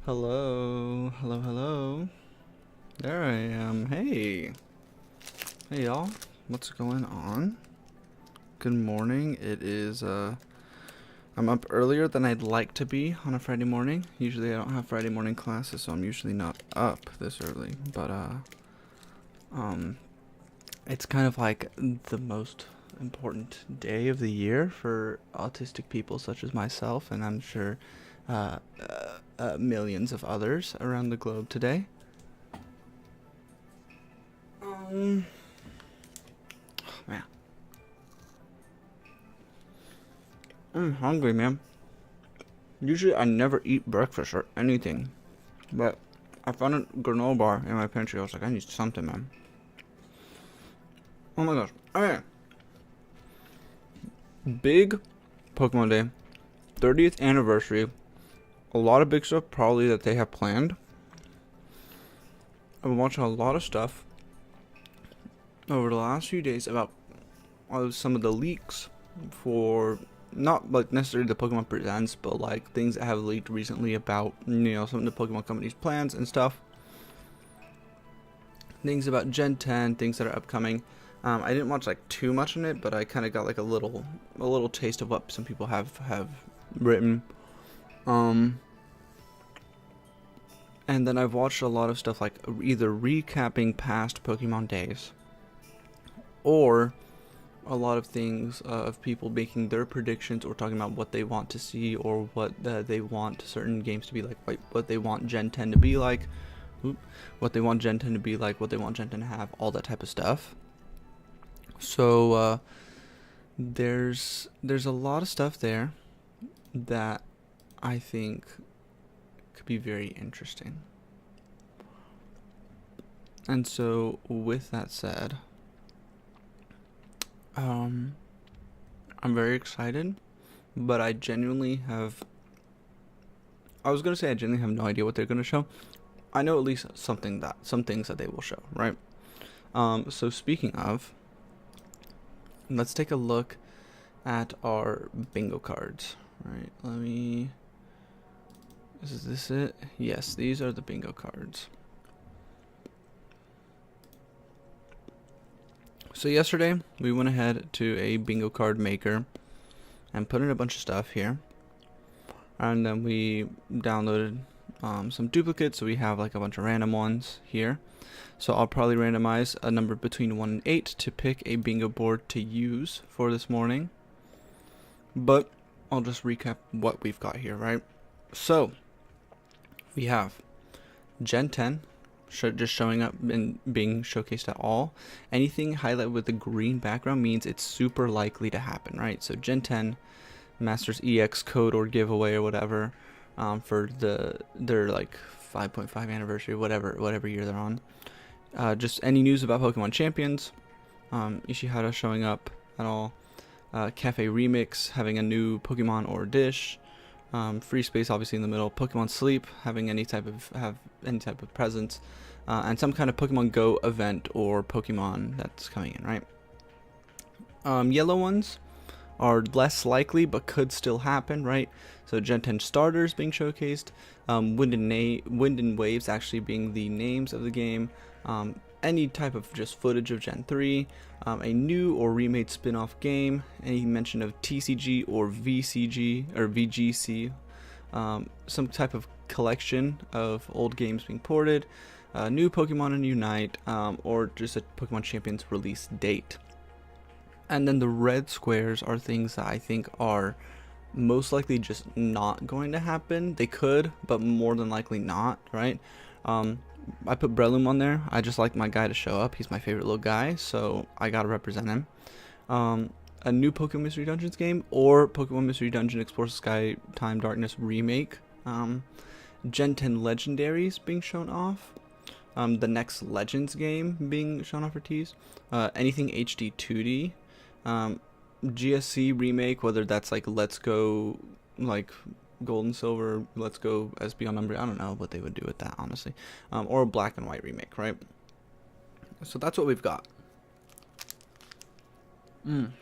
Hello, hello, hello. There I am. Hey. Hey y'all. What's going on? Good morning. It is I'm up earlier than I'd like to be on a Friday morning. Usually I don't have Friday morning classes, so I'm usually not up this early, but um it's kind of like the most important day of the year for autistic people such as myself, and I'm sure millions of others around the globe today. Um, Man, I'm hungry, man. Usually I never eat breakfast or anything, but I found a granola bar in my pantry. I was like, I need something, man. Oh my gosh. Okay. Big Pokemon Day, 30th anniversary. A lot of big stuff probably that they have planned. I've been watching a lot of stuff over the last few days about some of the leaks for not like necessarily the Pokemon Presents, but like things that have leaked recently about some of the Pokemon company's plans and stuff. Things about Gen 10, things that are upcoming. I didn't watch like too much on it, but I kind of got like a little taste of what some people have written. And then I've watched a lot of stuff like either recapping past Pokemon days, or a lot of things of people making their predictions or talking about what they want to see or what they want certain games to be like what they want Gen 10 to be like, what they want Gen 10 to be like, what they want Gen 10 to have, all that type of stuff. So there's a lot of stuff there that I think could be very interesting. And so with that said, I'm very excited, but I genuinely have. I was gonna say I genuinely have no idea what they're gonna show. I know at least some things that they will show, right? So speaking of, let's take a look at our bingo cards. Right? Let me. Is this it? Yes, these are the bingo cards. So yesterday we went ahead to a bingo card maker and put in a bunch of stuff here, and then we downloaded some duplicates, so we have like a bunch of random ones here. So I'll probably randomize a number between 1 and 8 to pick a bingo board to use for this morning. But I'll just recap what we've got here, right? So we have Gen 10 just showing up and being showcased at all. Anything highlighted with the green background means it's super likely to happen, right? So Gen 10 Masters EX code or giveaway or whatever for their like 5.5 anniversary, whatever year they're on. Just any news about Pokemon Champions, Ishihara showing up at all, Cafe Remix having a new Pokemon or dish, Free Space obviously in the middle, Pokemon Sleep having any type of presence, and some kind of Pokemon Go event or Pokemon that's coming in, right? Yellow ones are less likely but could still happen, right? So Gen 10 starters being showcased, Wind and Waves actually being the names of the game, any type of just footage of Gen 3, a new or remade spin-off game, any mention of TCG or VCG or VGC, some type of collection of old games being ported, new Pokemon and Unite, or just a Pokemon Champions release date. And then the red squares are things that I think are most likely just not going to happen. They could, but more than likely not, right? I put Breloom on there. I just like my guy to show up. He's my favorite little guy, so I gotta represent him. A new Pokemon Mystery Dungeons game or Pokemon Mystery Dungeon Explore Sky Time Darkness remake. Gen 10 Legendaries being shown off. The next Legends game being shown off for tease. Anything HD 2D. GSC remake, whether that's like Let's Go, like Gold and Silver, Let's Go SB Number. I don't know what they would do with that, honestly. Or a Black and White remake, right? So that's what we've got. Man.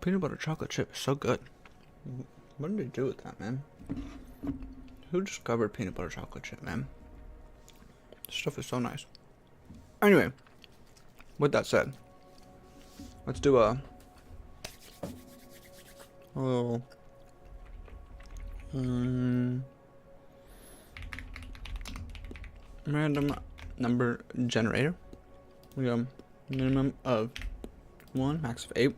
Peanut butter chocolate chip is so good. What did they do with that, man? Who discovered peanut butter chocolate chip, man? This stuff is so nice. Anyway, with that said, let's do a little random number generator. We got a minimum of 1, max of 8.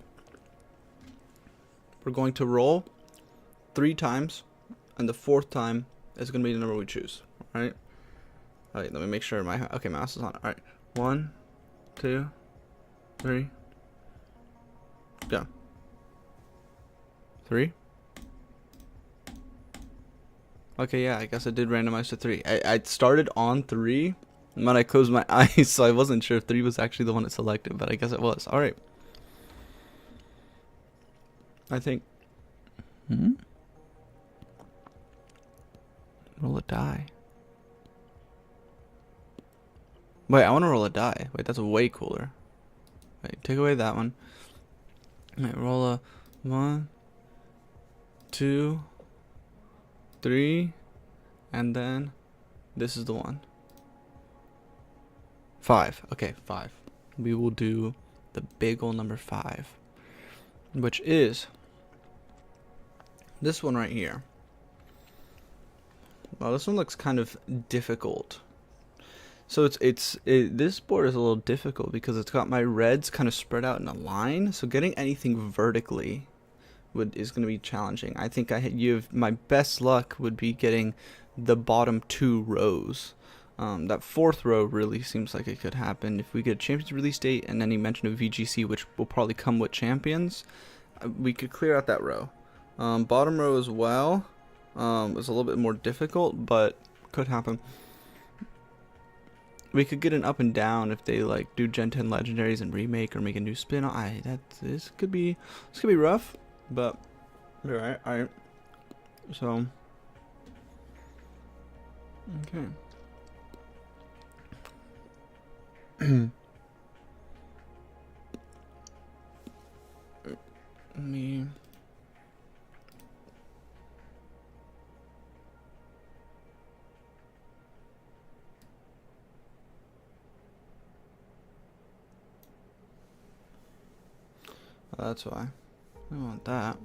We're going to roll 3 times, and the 4th time is going to be the number we choose. Alright? Alright, let me make sure my mouse is on. Alright. 1, 2, 3. Go. 3. Okay, yeah, I guess I did randomize to 3. I started on 3, and then I closed my eyes, so I wasn't sure if 3 was actually the one it selected, but I guess it was. Alright. I think. Roll a die. Wait, I want to roll a die. Wait, that's way cooler. Wait, take away that one. Wait, roll a 1, 2, 3, and then this is the one. 5. Okay, 5. We will do the big old number 5, which is this one right here. Well, this one looks kind of difficult. So this board is a little difficult because it's got my reds kind of spread out in a line. So getting anything vertically is going to be challenging. I think my best luck would be getting the bottom 2 rows. That 4th row really seems like it could happen if we get a Champions release date and any mention of VGC, which will probably come with Champions. We could clear out that row. Bottom row as well is a little bit more difficult, but could happen. We could get an up and down if they like do Gen 10 legendaries and remake or make a new spin. This could be rough, but all right. So okay. Me. That's why. I want that.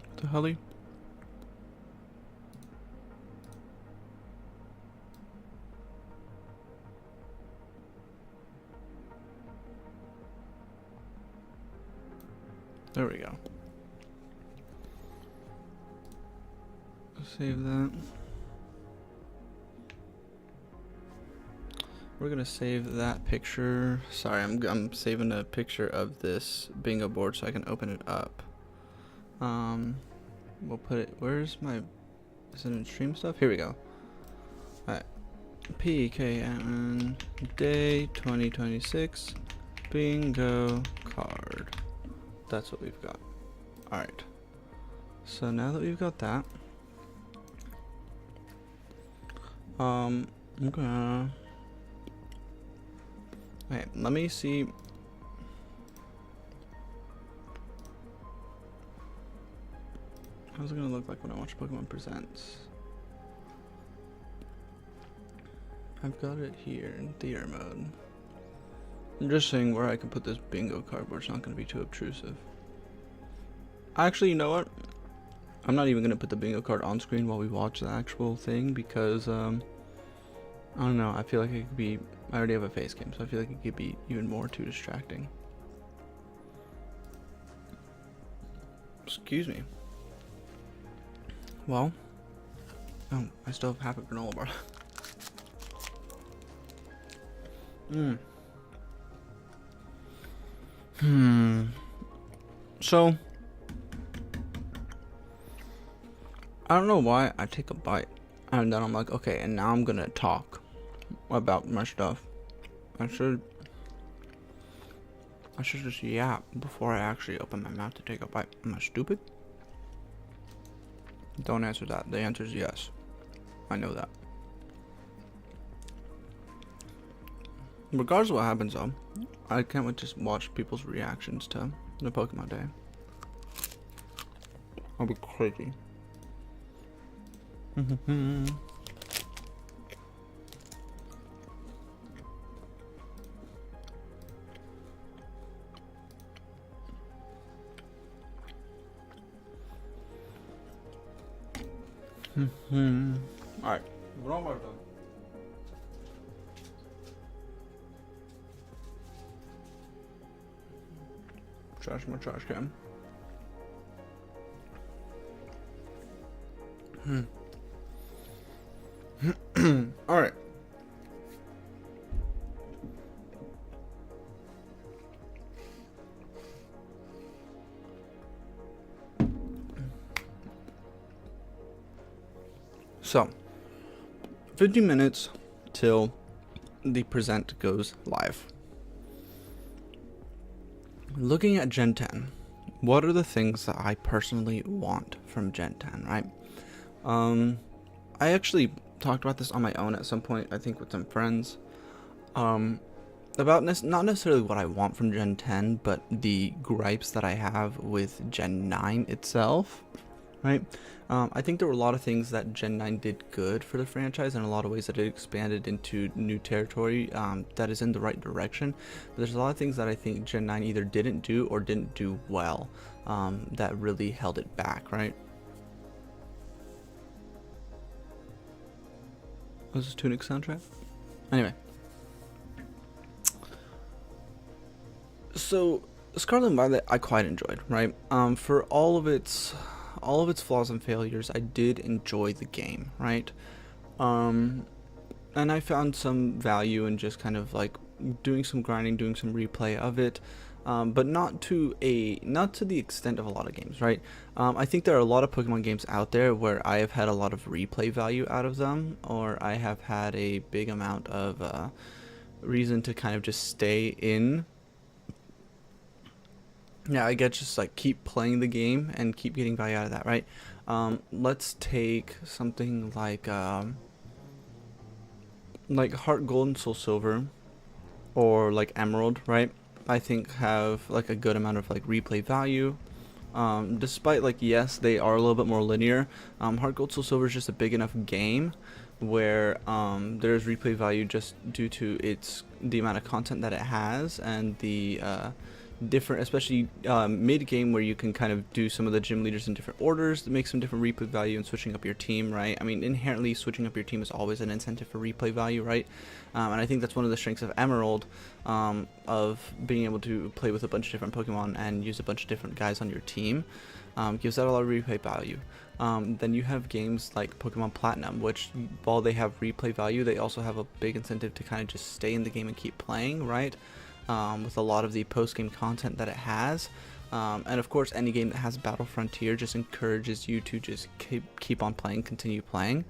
What the hell? There we go. Save that. We're gonna save that picture. Sorry, I'm saving a picture of this bingo board so I can open it up. We'll put it. Where's my? Is it in stream stuff? Here we go. All right. PKN Day 2026 bingo card. That's what we've got. All right. So now that we've got that. Okay. Wait, let me see. How's it gonna look like when I watch Pokemon Presents? I've got it here in theater mode. I'm just saying where I can put this bingo cardboard. It's not gonna be too obtrusive. Actually, you know what? I'm not even gonna put the bingo card on screen while we watch the actual thing because I don't know. I feel like it could be. I already have a face cam, so I feel like it could be even more too distracting. Excuse me. Well, oh, I still have half a granola bar. So, I don't know why I take a bite and then I'm like, okay, and now I'm gonna talk about my stuff. I should just yap before I actually open my mouth to take a bite. Am I stupid? Don't answer that. The answer is yes. I know that. Regardless of what happens though, I can't wait to watch people's reactions to the Pokemon Day. I'll be crazy. Alright, we're almost done. Trash my trash can. Alright. So, 15 minutes till the present goes live. Looking at Gen 10, what are the things that I personally want from Gen 10, right? I actually talked about this on my own at some point, I think with some friends, about not necessarily what I want from Gen 10, but the gripes that I have with Gen 9 itself, right? I think there were a lot of things that Gen 9 did good for the franchise, and a lot of ways that it expanded into new territory that is in the right direction. But there's a lot of things that I think Gen 9 either didn't do or didn't do well that really held it back, right? Was this Tunic soundtrack? Anyway. So, Scarlet and Violet I quite enjoyed, right? For all of its flaws and failures, I did enjoy the game, right? And I found some value in just kind of like doing some grinding, doing some replay of it, but not to the extent of a lot of games, right? I think there are a lot of Pokemon games out there where I have had a lot of replay value out of them, or I have had a big amount of reason to kind of just stay in. Yeah, I guess just like keep playing the game and keep getting value out of that, right? Let's take something like Heart Gold and Soul Silver, or like Emerald, right? I think have like a good amount of like replay value. Despite like, yes, they are a little bit more linear. Heart Gold Soul Silver is just a big enough game where there's replay value just due to the amount of content that it has, and the different, especially mid game, where you can kind of do some of the gym leaders in different orders to make some different replay value and switching up your team, right? I mean, inherently switching up your team is always an incentive for replay value, right? And I think that's one of the strengths of Emerald, of being able to play with a bunch of different Pokemon and use a bunch of different guys on your team. Gives that a lot of replay value. Then you have games like Pokemon Platinum, which while they have replay value, they also have a big incentive to kind of just stay in the game and keep playing, right? With a lot of the post-game content that it has. And of course, any game that has Battle Frontier just encourages you to just keep on playing, continue playing.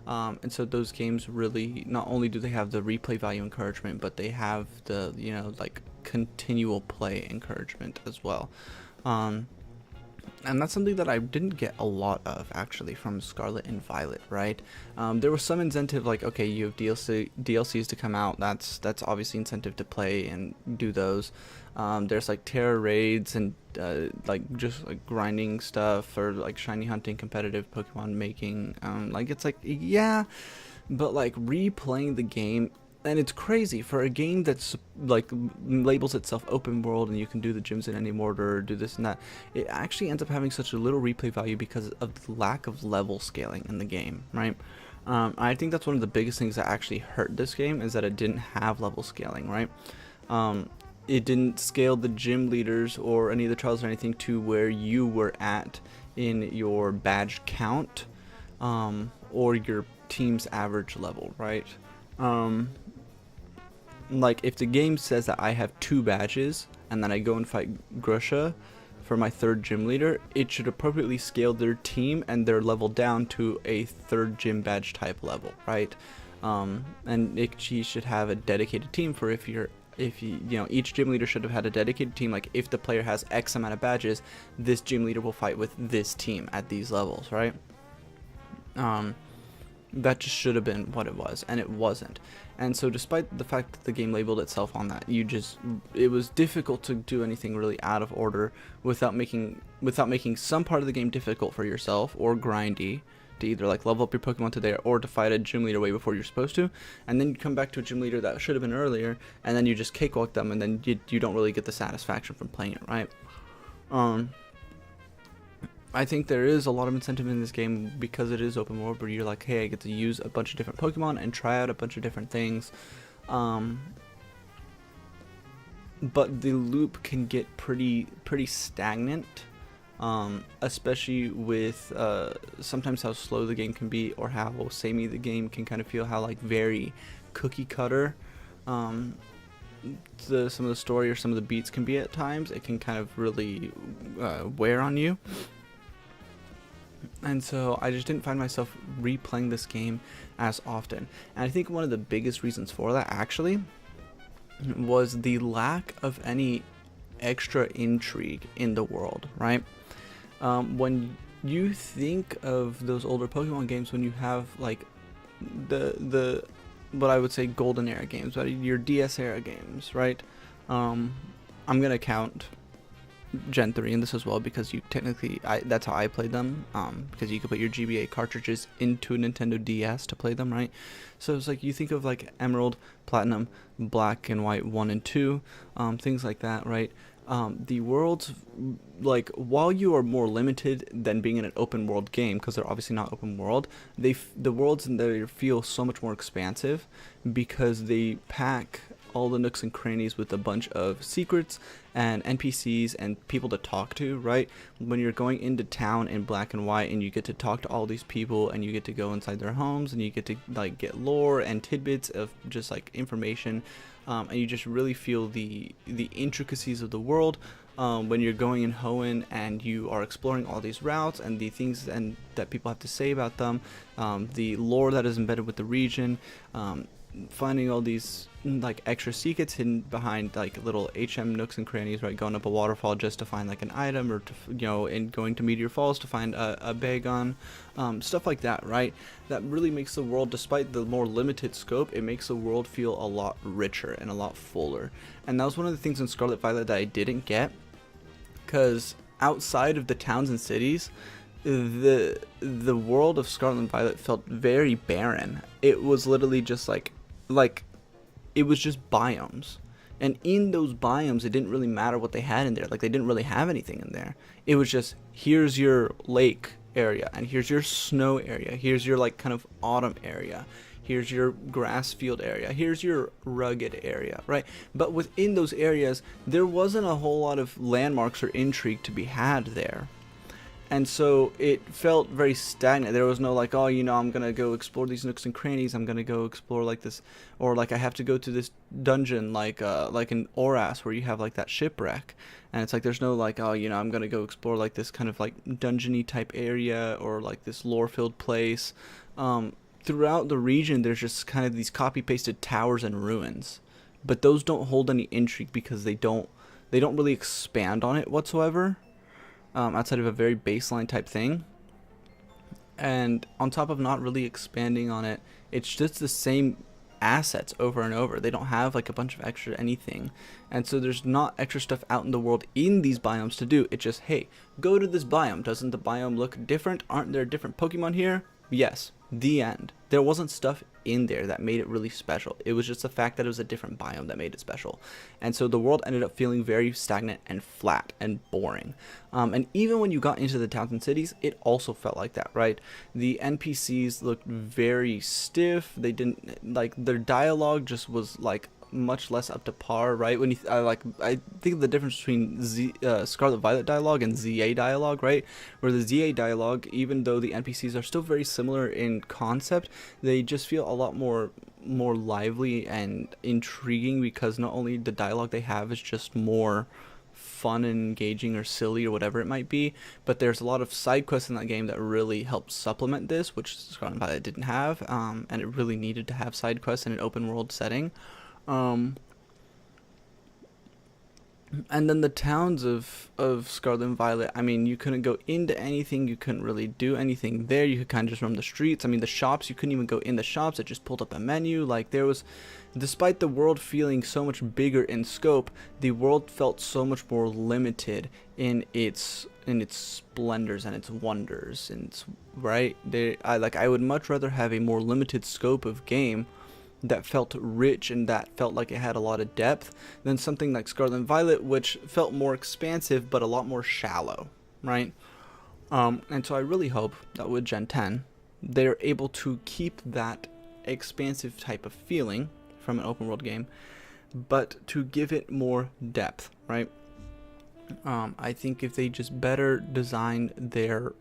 And so those games really, not only do they have the replay value encouragement, but they have the, like continual play encouragement as well. And that's something that I didn't get a lot of actually from Scarlet and Violet, right? There was some incentive, like, okay, you have DLCs to come out. That's obviously incentive to play and do those. There's like Terra raids and like just like grinding stuff, or like shiny hunting, competitive Pokemon making. Like it's like, yeah, but like replaying the game. And it's crazy for a game that's like labels itself open world and you can do the gyms in any order or do this and that. It actually ends up having such a little replay value because of the lack of level scaling in the game, right? I think that's one of the biggest things that actually hurt this game, is that it didn't have level scaling, right? It didn't scale the gym leaders or any of the trials or anything to where you were at in your badge count, or your team's average level, right? Like if the game says that I have 2 badges and then I go and fight Grusha for my 3rd gym leader, it should appropriately scale their team and their level down to a 3rd gym badge type level, right? And she should have a dedicated team for if you each gym leader should have had a dedicated team. Like if the player has X amount of badges, this gym leader will fight with this team at these levels, right? Um, that just should have been what it was, and it wasn't. And so despite the fact that the game labeled itself on that, it was difficult to do anything really out of order without making some part of the game difficult for yourself or grindy, to either like level up your Pokemon to there or to fight a gym leader way before you're supposed to, and then you come back to a gym leader that should have been earlier, and then you just cakewalk them, and then you don't really get the satisfaction from playing it, right? I think there is a lot of incentive in this game because it is open world, where you're like, hey, I get to use a bunch of different Pokemon and try out a bunch of different things. But the loop can get pretty stagnant, especially with sometimes how slow the game can be, or how samey the game can kind of feel, how like very cookie cutter some of the story or some of the beats can be at times. It can kind of really wear on you. And so I just didn't find myself replaying this game as often. And I think one of the biggest reasons for that actually was the lack of any extra intrigue in the world, right? When you think of those older Pokemon games, when you have like the what I would say golden era games, right? Your DS era games, right? I'm gonna count Gen 3 in this as well, because you technically, that's how I played them, because you could put your GBA cartridges into a Nintendo DS to play them, right? So it's like, you think of like Emerald, Platinum, Black and White 1 and 2, things like that, right? The worlds, like, while you are more limited than being in an open world game, because they're obviously not open world, the worlds in there feel so much more expansive, because they pack all the nooks and crannies with a bunch of secrets and NPCs and people to talk to, right? When you're going into town in Black and White, and you get to talk to all these people, and you get to go inside their homes, and you get to like get lore and tidbits of just like information, and you just really feel the intricacies of the world. When you're going in Hoenn and you are exploring all these routes and the things and that people have to say about them, the lore that is embedded with the region, finding all these like extra secrets hidden behind like little HM nooks and crannies, right? Going up a waterfall just to find like an item, or to, you know, and going to Meteor Falls to find a Bagon, stuff like that, right? That really makes the world, despite the more limited scope, it makes the world feel a lot richer and a lot fuller. And that was one of the things in Scarlet Violet that I didn't get, because outside of the towns and cities, the world of Scarlet and Violet felt very barren. It was literally just like it was just biomes, and in those biomes it didn't really matter what they had in there. Like, they didn't really have anything in there. It was just, here's your lake area, and here's your snow area, here's your like kind of autumn area, here's your grass field area, here's your rugged area, right? But within those areas there wasn't a whole lot of landmarks or intrigue to be had there. And so it felt very stagnant. There was no like, oh, you know, I'm going to go explore these nooks and crannies. I'm going to go explore like this, or like I have to go to this dungeon like in Oras, where you have like that shipwreck. And it's like, there's no like, oh, you know, I'm going to go explore like this kind of like dungeony type area, or like this lore-filled place. Throughout the region, there's just kind of these copy-pasted towers and ruins. But those don't hold any intrigue, because they don't really expand on it whatsoever. Outside of a very baseline type thing. And on top of not really expanding on it, it's just the same assets over and over. They don't have like a bunch of extra anything. And so there's not extra stuff out in the world in these biomes to do. It's just, hey, go to this biome. Doesn't the biome look different? Aren't there different Pokemon here? Yes. The end. There wasn't stuff in there that made it really special. It was just the fact that it was a different biome that made it special. And so the world ended up feeling very stagnant and flat and boring. And even when you got into the towns and cities, it also felt like that, right? The NPCs looked very stiff. They didn't, like, their dialogue just was like much less up to par, right? When you I think of the difference between Scarlet Violet dialogue and ZA dialogue, right? Where the ZA dialogue, even though the NPCs are still very similar in concept, they just feel a lot more lively and intriguing, because not only the dialogue they have is just more fun and engaging or silly or whatever it might be, but there's a lot of side quests in that game that really help supplement this, which Scarlet Violet didn't have, and it really needed to have side quests in an open world setting. And then the towns of Scarlet and Violet, I mean, you couldn't go into anything, you couldn't really do anything there, you could kind of just roam the streets. I mean, the shops, you couldn't even go in the shops, it just pulled up a menu. Like, there was, despite the world feeling so much bigger in scope, the world felt so much more limited in its splendors and its wonders. And its, right? I would much rather have a more limited scope of game that felt rich and that felt like it had a lot of depth than something like Scarlet and Violet, which felt more expansive but a lot more shallow, right? And so I really hope that with Gen 10, they're able to keep that expansive type of feeling from an open world game, but to give it more depth, right? I think if they just better design their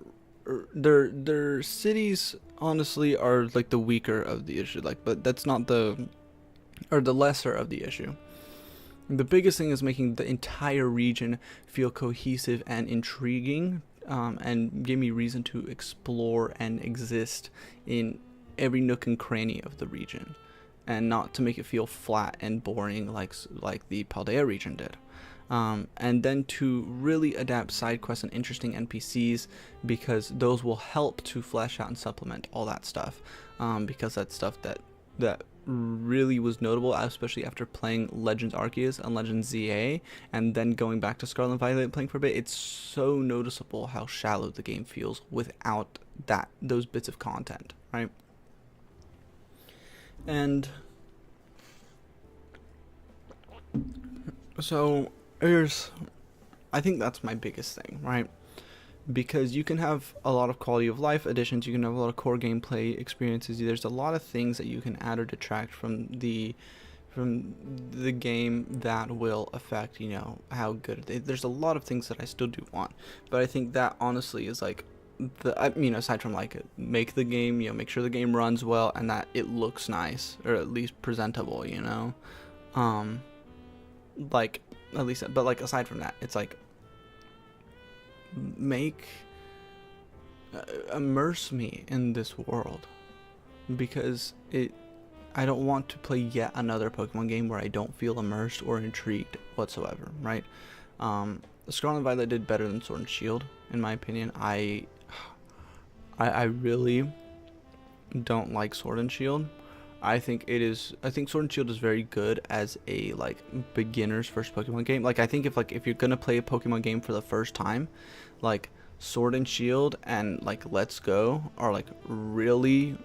cities, honestly, are like the weaker of the issue, like, but that's not the lesser of the issue. The biggest thing is making the entire region feel cohesive and intriguing, and give me reason to explore and exist in every nook and cranny of the region, and not to make it feel flat and boring like the Paldea region did. And then to really adapt side quests and interesting NPCs, because those will help to flesh out and supplement all that stuff, because that's stuff that really was notable, especially after playing Legends Arceus and Legends ZA, and then going back to Scarlet and Violet and playing for a bit. It's so noticeable how shallow the game feels without those bits of content, right? And so I think that's my biggest thing, right? Because you can have a lot of quality of life additions, you can have a lot of core gameplay experiences. There's a lot of things that you can add or detract from the game that will affect, how good there's a lot of things that I still do want, but I think that honestly is like aside from like make the game, make sure the game runs well and that it looks nice or at least presentable, like at least, but like aside from that, it's like immerse me in this world, because I don't want to play yet another Pokemon game where I don't feel immersed or intrigued whatsoever, right? Scarlet and Violet did better than Sword and Shield, in my opinion. I really don't like Sword and Shield. I think Sword and Shield is very good as a like beginner's first Pokemon game. Like, I think if you're gonna play a Pokemon game for the first time, like Sword and Shield and like Let's Go are like really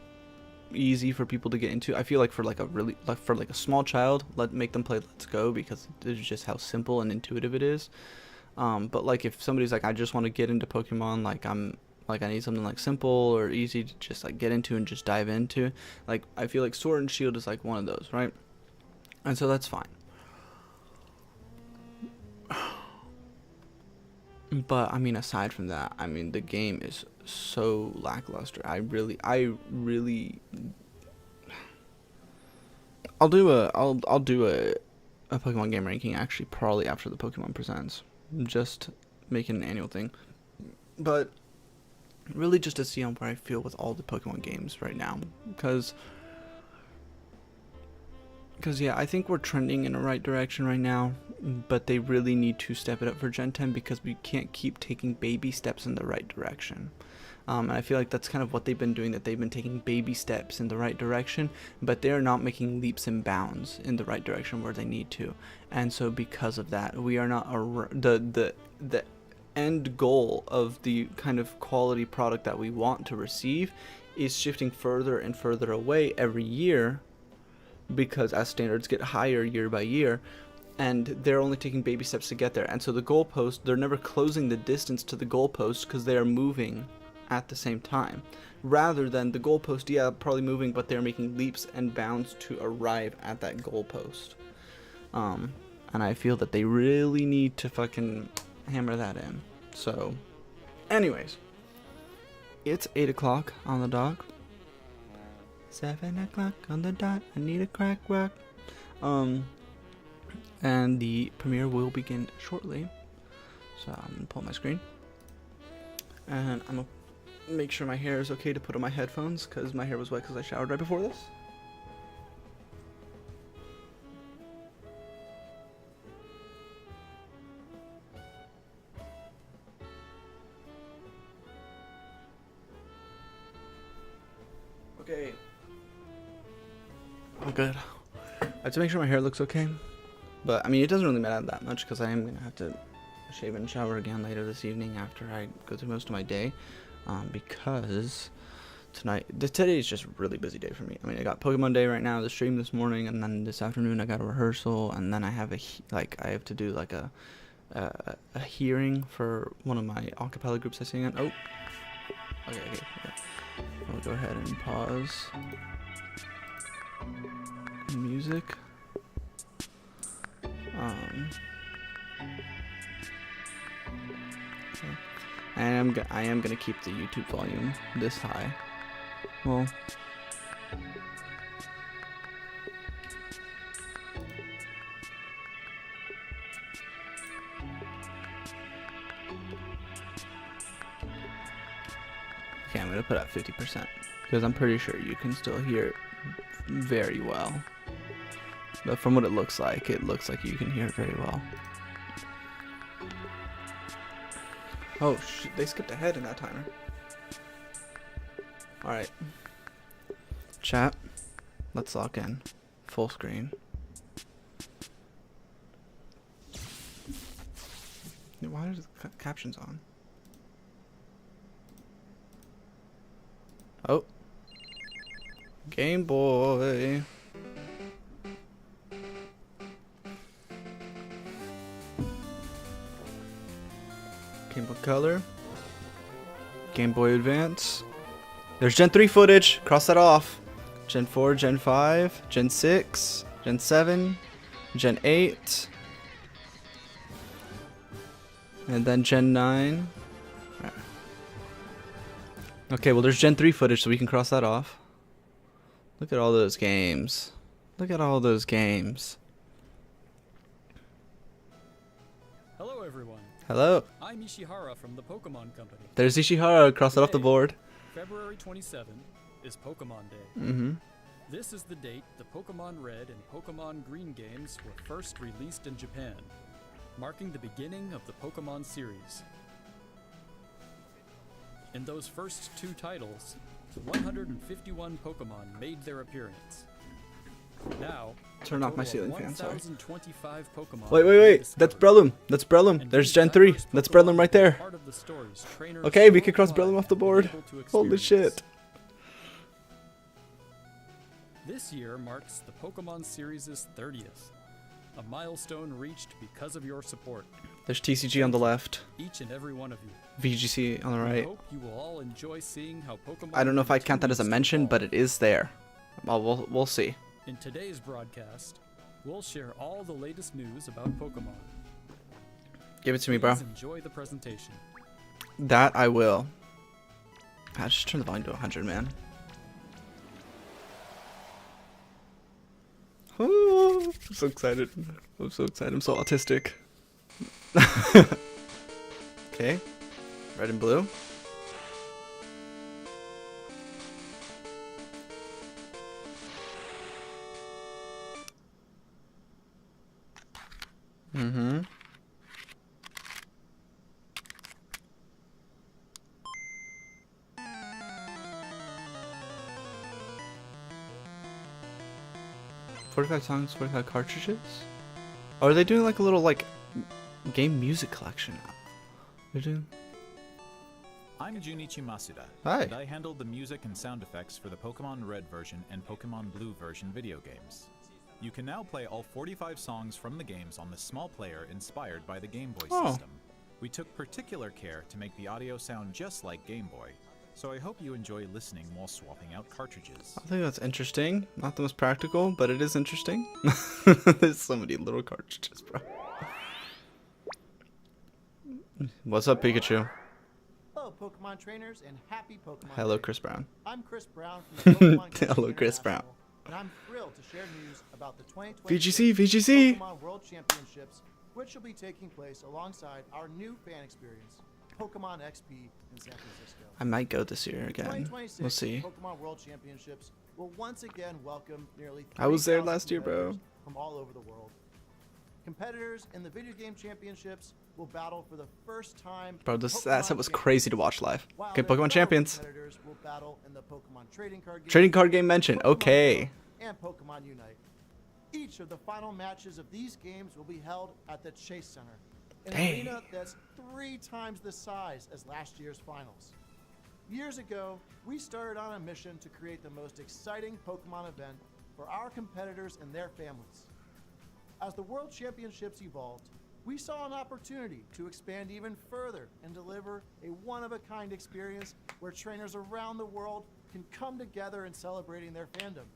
easy for people to get into. I feel like for a small child, make them play Let's Go, because it's just how simple and intuitive it is. But like if somebody's like, I just want to get into Pokemon, I need something like simple or easy to just like get into and just dive into, like I feel like Sword and Shield is like one of those, right? And so that's fine. But I mean, aside from that, I mean, the game is so lackluster. I'll do a Pokemon game ranking actually probably after the Pokemon Presents, just make it an annual thing, but really just to see on where I feel with all the Pokemon games right now, because yeah, I think we're trending in the right direction right now, but they really need to step it up for Gen 10, because we can't keep taking baby steps in the right direction. And I feel like that's kind of what they've been doing, that they've been taking baby steps in the right direction, but they're not making leaps and bounds in the right direction where they need to. And so because of that, we are not the end goal of the kind of quality product that we want to receive is shifting further and further away every year, because as standards get higher year by year, and they're only taking baby steps to get there. And so the goalpost, they're never closing the distance to the goalpost, because they are moving at the same time, rather than the goalpost, yeah, probably moving, but they're making leaps and bounds to arrive at that goalpost. And I feel that they really need to fucking hammer that in. So anyways, it's 8 o'clock on the dot. 7 o'clock on the dot, I need a crack rock. And the premiere will begin shortly, so I'm gonna pull up my screen, and I'm gonna make sure my hair is okay to put on my headphones, because my hair was wet because I showered right before this. good. I have to make sure my hair looks okay. But, I mean, it doesn't really matter that much because I am going to have to shave and shower again later this evening after I go through most of my day. Because today is just a really busy day for me. I mean, I got Pokemon Day right now, the stream this morning, and then this afternoon I got a rehearsal, and then I have I have to do like a hearing for one of my acapella groups I sing in. Oh, okay. I'll go ahead and pause music. Okay. I am gonna keep the YouTube volume this high. Well, okay, I'm gonna put at 50% because I'm pretty sure you can still hear it very well. But from what it looks like you can hear it very well. Oh shit, they skipped ahead in that timer. Alright. Chat, let's lock in. Full screen. Why are the captions on? Oh. Game Boy. Game Boy Color. Game Boy Advance. There's Gen 3 footage. Cross that off. Gen 4, Gen 5, Gen 6, Gen 7, Gen 8. And then Gen 9. Okay, well there's Gen 3 footage, so we can cross that off. Look at all those games. Look at all those games. Hello everyone. Hello. I'm Ishihara from the Pokemon Company. There's Ishihara. Cross it off the board. February 27 is Pokemon Day. Mm-hmm. This is the date the Pokemon Red and Pokemon Green games were first released in Japan, marking the beginning of the Pokemon series. In those first two titles, 151 Pokemon made their appearance. Now, turn off my ceiling fan, sorry. 1,025 Pokemon. Wait. That's Breloom. That's Breloom. There's Gen 3. That's Breloom right there. Okay, we can cross Breloom off the board. Holy shit. This year marks the Pokemon series' 30th, a milestone reached because of your support. There's TCG on the left. Each and every one of you. VGC on the right. I hope you will all enjoy seeing how Pokemon. I don't know if I count that as a mention, but it is there. Well, we'll see. In today's broadcast, we'll share all the latest news about Pokemon. Give it to me, bro. Please enjoy the presentation. That I will. I just turn the volume to 100, man. Oh, I'm so excited. I'm so excited. I'm so autistic. Okay. Red and blue. Mm-hmm. $45 songs, 45 cartridges? Oh, are they doing like a little like game music collection now? They're doing. I'm Junichi Masuda, Hi. and I handled the music and sound effects for the Pokemon Red version and Pokemon Blue version video games. You can now play all 45 songs from the games on the small player inspired by the Game Boy system. We took particular care to make the audio sound just like Game Boy, so I hope you enjoy listening while swapping out cartridges. I think that's interesting. Not the most practical, but it is interesting. There's so many little cartridges, bro. What's up, Pikachu? Hello, Pokemon trainers, and happy Pokemon Hello, Day. Chris Brown. I'm Chris Brown from the Pokemon Company Hello, Chris Brown. International, and I'm thrilled to share news about the 2020 VGC. Pokemon World Championships, which will be taking place alongside our new fan experience, Pokemon XP in San Francisco. I might go this year The again. 2026 We'll see. Pokemon World Championships will once again welcome nearly I was there 3,000 last year, bro. competitors from all over the world. Competitors in the video game championships will battle for the first time. Bro, that Pokemon set was games, crazy to watch live. while Okay, their Pokemon fellow Champions. competitors will battle in the Pokemon trading card game, Trading card game mention. Pokemon Okay. Go, and Pokemon Unite. Each of the final matches of these games will be held at the Chase Center, an arena that's 3 times the size as last year's finals. Years ago, we started on a mission to create the most exciting Pokemon event for our competitors and their families. As the World Championships evolved, we saw an opportunity to expand even further and deliver a one-of-a-kind experience where trainers around the world can come together in celebrating their fandom.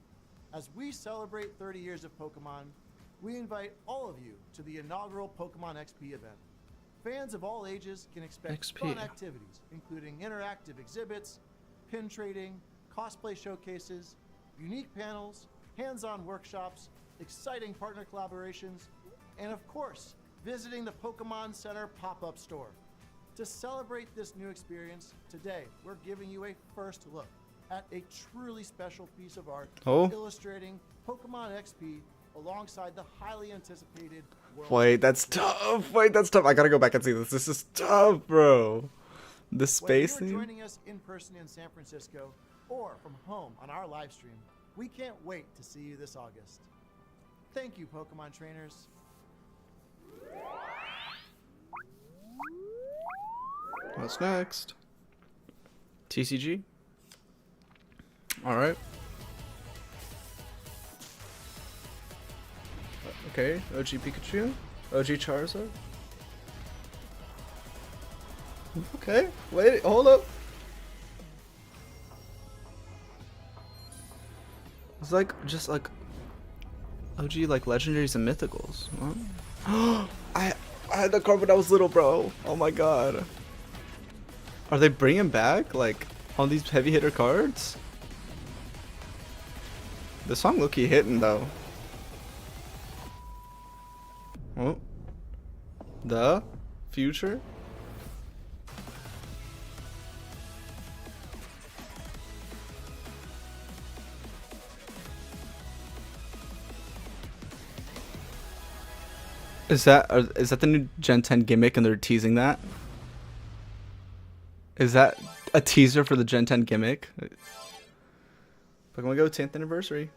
As we celebrate 30 years of Pokemon, we invite all of you to the inaugural Pokemon XP event. Fans of all ages can expect fun activities, including interactive exhibits, pin trading, cosplay showcases, unique panels, hands-on workshops, exciting partner collaborations, and of course, visiting the Pokemon Center pop-up store. To celebrate this new experience, today we're giving you a first look at a truly special piece of art illustrating Pokemon XP alongside the highly anticipated World Wait, that's tough. Wait, that's tough. I gotta go back and see this. This is tough, bro. The space Whether theme. you're joining us in person in San Francisco or from home on our live stream, we can't wait to see you this August. Thank you, Pokemon trainers. What's next? TCG? Alright. Okay, OG Pikachu? OG Charizard? Okay, wait, hold up. It's like, just like OG like legendaries and mythicals. What? I had the card when I was little, bro. Oh my god. Are they bringing back like all these heavy hitter cards? The song low-key hitting though. Oh. The future? Is that the new Gen 10 gimmick and they're teasing that? Is that a teaser for the Gen 10 gimmick? Pokemon Go 10th anniversary.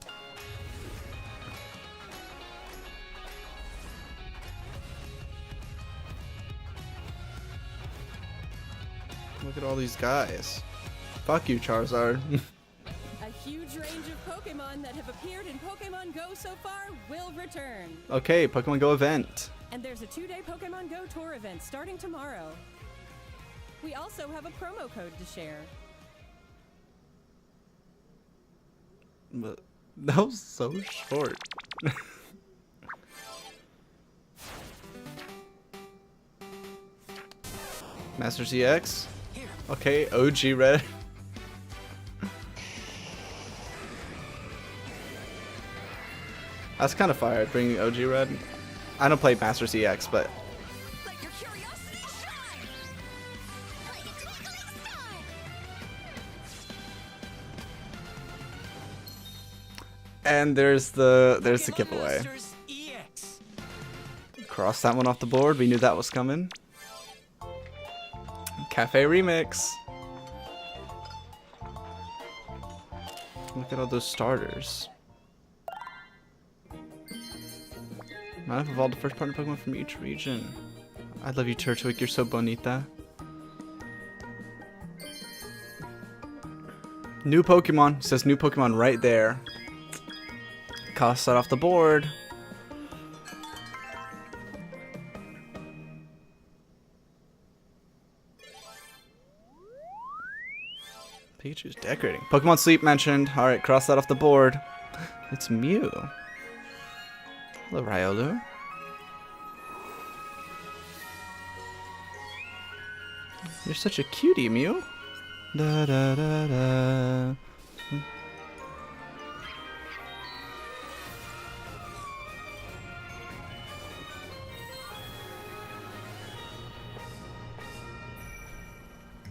Look at all these guys. Fuck you, Charizard. A huge range of Pokemon that have appeared in Pokemon Go so far will return. Okay, Pokemon Go event. And there's a 2-day Pokemon Go tour event starting tomorrow. We also have a promo code to share. But that was so short. Master CX. Okay, OG Red. That's kind of fire, bringing OG Red. I don't play Master CX, but Let your curiosity shine! Like a twinkle in the sky! and there's the giveaway. Cross that one off the board. We knew that was coming. Cafe Remix. Look at all those starters. Might have evolved the first partner Pokemon from each region. I love you, Turtwig. You're so bonita. New Pokemon. It says new Pokemon right there. Cross that off the board. Pikachu's decorating. Pokemon Sleep mentioned. Alright, cross that off the board. It's Mew. Hello, Riolu. You're such a cutie, Mew. Da da da da.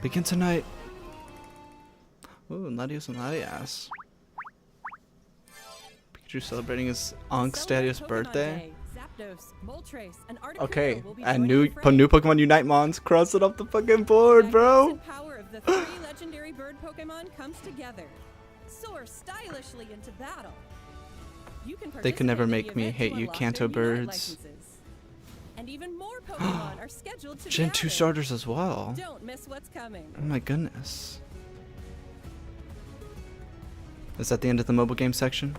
Begin tonight. Ooh, Latios and Latias. Pikachu celebrating his Unc Stadius birthday. Zapdos, Moltres, and Articuno Okay, will be and joining new the fray. Pokemon Unite Mons. Cross it off the fucking board, The bro. magnificent power of the 3 legendary bird Pokemon comes together. Soar stylishly into battle. You can They could never participate in make the me event hate to you, unlock Kanto their unite birds. licenses. And even more Pokemon are scheduled to Gen be 2 added. starters as well. Don't miss what's coming. Oh my goodness. Is that the end of the mobile game section?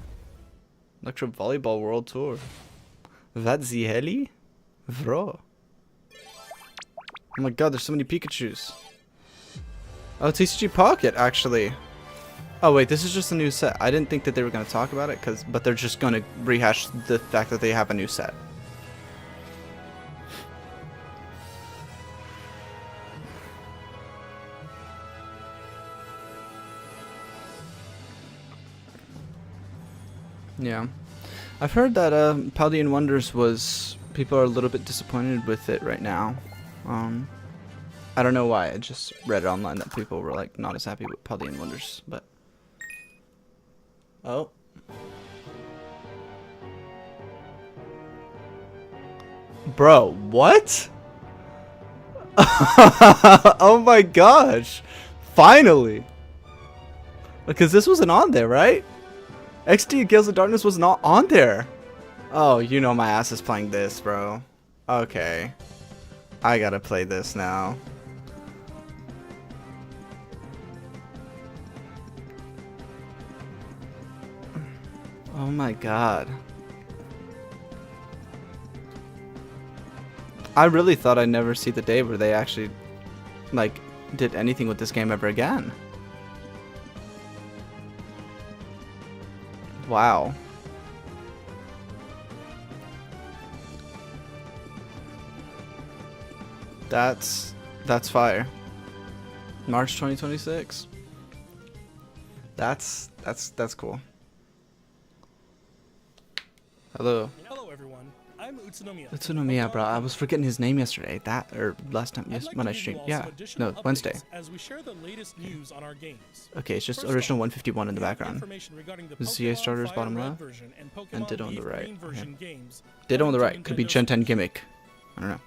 Electro Volleyball World Tour. That's the heli? Bro. Oh my god, there's so many Pikachus. Oh, TCG Pocket, actually. Oh wait, this is just a new set. I didn't think that they were going to talk about it, but they're just going to rehash the fact that they have a new set. Yeah. I've heard that Paldean Wonders was... people are a little bit disappointed with it right now. I don't know why. I just read it online that people were like not as happy with Paldean Wonders, but... Oh. Bro, what? Oh my gosh. Finally. Because this wasn't on there, right? XD and Gales of Darkness was not on there. Oh, you know my ass is playing this, bro. Okay. I gotta play this now. Oh my god. I really thought I'd never see the day where they actually, like, did anything with this game ever again. Wow. That's fire. March 2026. That's cool. Hello. Hello everyone, I'm Utsunomiya. Utsunomiya, bro. I was forgetting his name yesterday. That or last time, yes, when I streamed. Yeah. No, Wednesday. As we share the latest news on our games. Okay, it's just First original off, 151 in the we have background. information regarding the ZA Pokemon starters Fire bottom Red left, version and and Pokemon Ditto on the Leaf right. Green version Okay. games Ditto on the coming to right. Could be Nintendo Gen 10 Switch. gimmick. I don't know.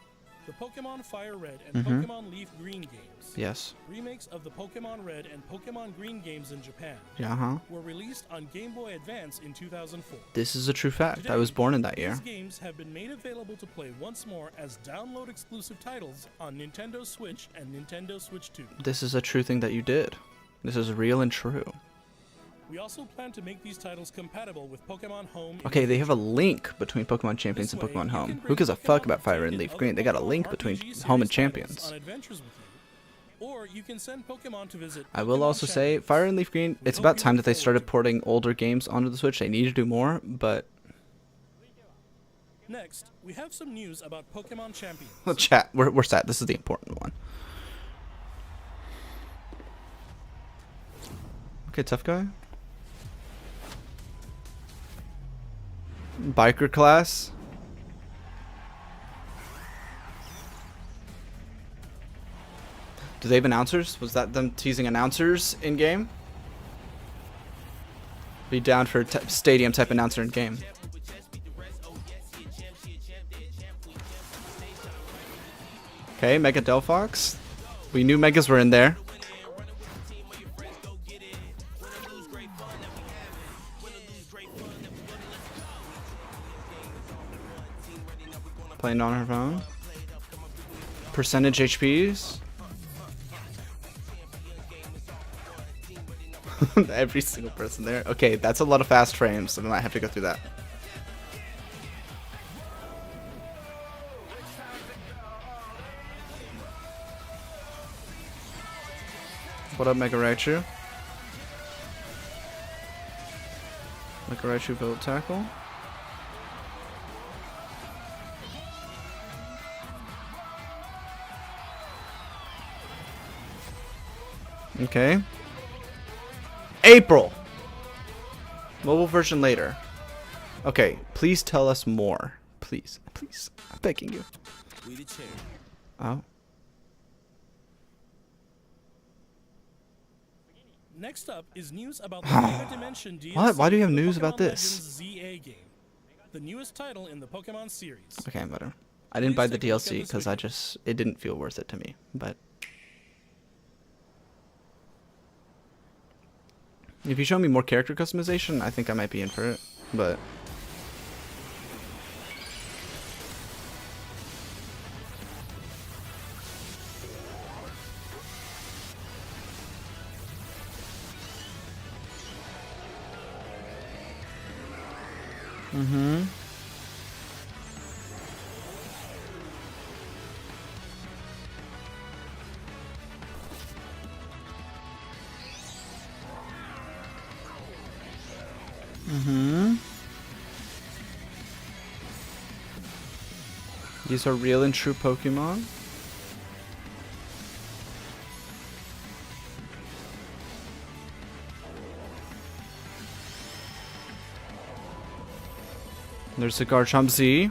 The Pokemon Fire Red and Mhm. Pokemon Leaf Green games. Yes. Remakes of the Pokemon Red and Pokemon Green games in Japan Yeah, huh? were released on Game Boy Advance in 2004. This is a true fact. I Today, was born in that year. These games have been made available to play once more as download exclusive titles on Nintendo Switch and Nintendo Switch 2. This is a true thing that you did. This is real and true. We also plan to make these titles compatible with Pokemon Home. in Okay, the they have a future. link between Pokemon Champions This and way, Pokemon you Home. can Who bring gives a fuck Pokemon about Fire and and Leaf other Green? They got a Pokemon link between RPG Home and series titles Champions. on adventures with you. Or you can send Pokemon to visit I will Pokemon also say, Champions. Fire and Leaf Green, We it's hope about you time look that they forward started to it. porting older games onto the Switch. They need to do more, but... Next, we have some news about Pokemon Champions. Chat, we're set. This is the important one. Okay, tough guy. Biker class. Do they have announcers? Was that them teasing announcers in game? Be down for stadium type announcer in game. Okay, Mega Delphox. We knew Megas were in there. Playing on her phone. Percentage HPs. Every single person there. Okay, that's a lot of fast frames, so we might have to go through that. What up, Mega Raichu? Mega Raichu Volt Tackle. Okay. April! Mobile version later. Okay, please tell us more. Please, please. I'm begging you. Oh. Next up is news about the Mega Dimension DLC. What? Why do you have for the news about Pokemon this? Legends ZA game, the newest title in the Pokemon series. Okay, better. I didn't buy the Please take a look at DLC this because video. it didn't feel worth it to me. But if you show me more character customization, I think I might be in for it. But Mm-hmm. Mm-hmm. These are real and true Pokemon. There's the Garchomp Z.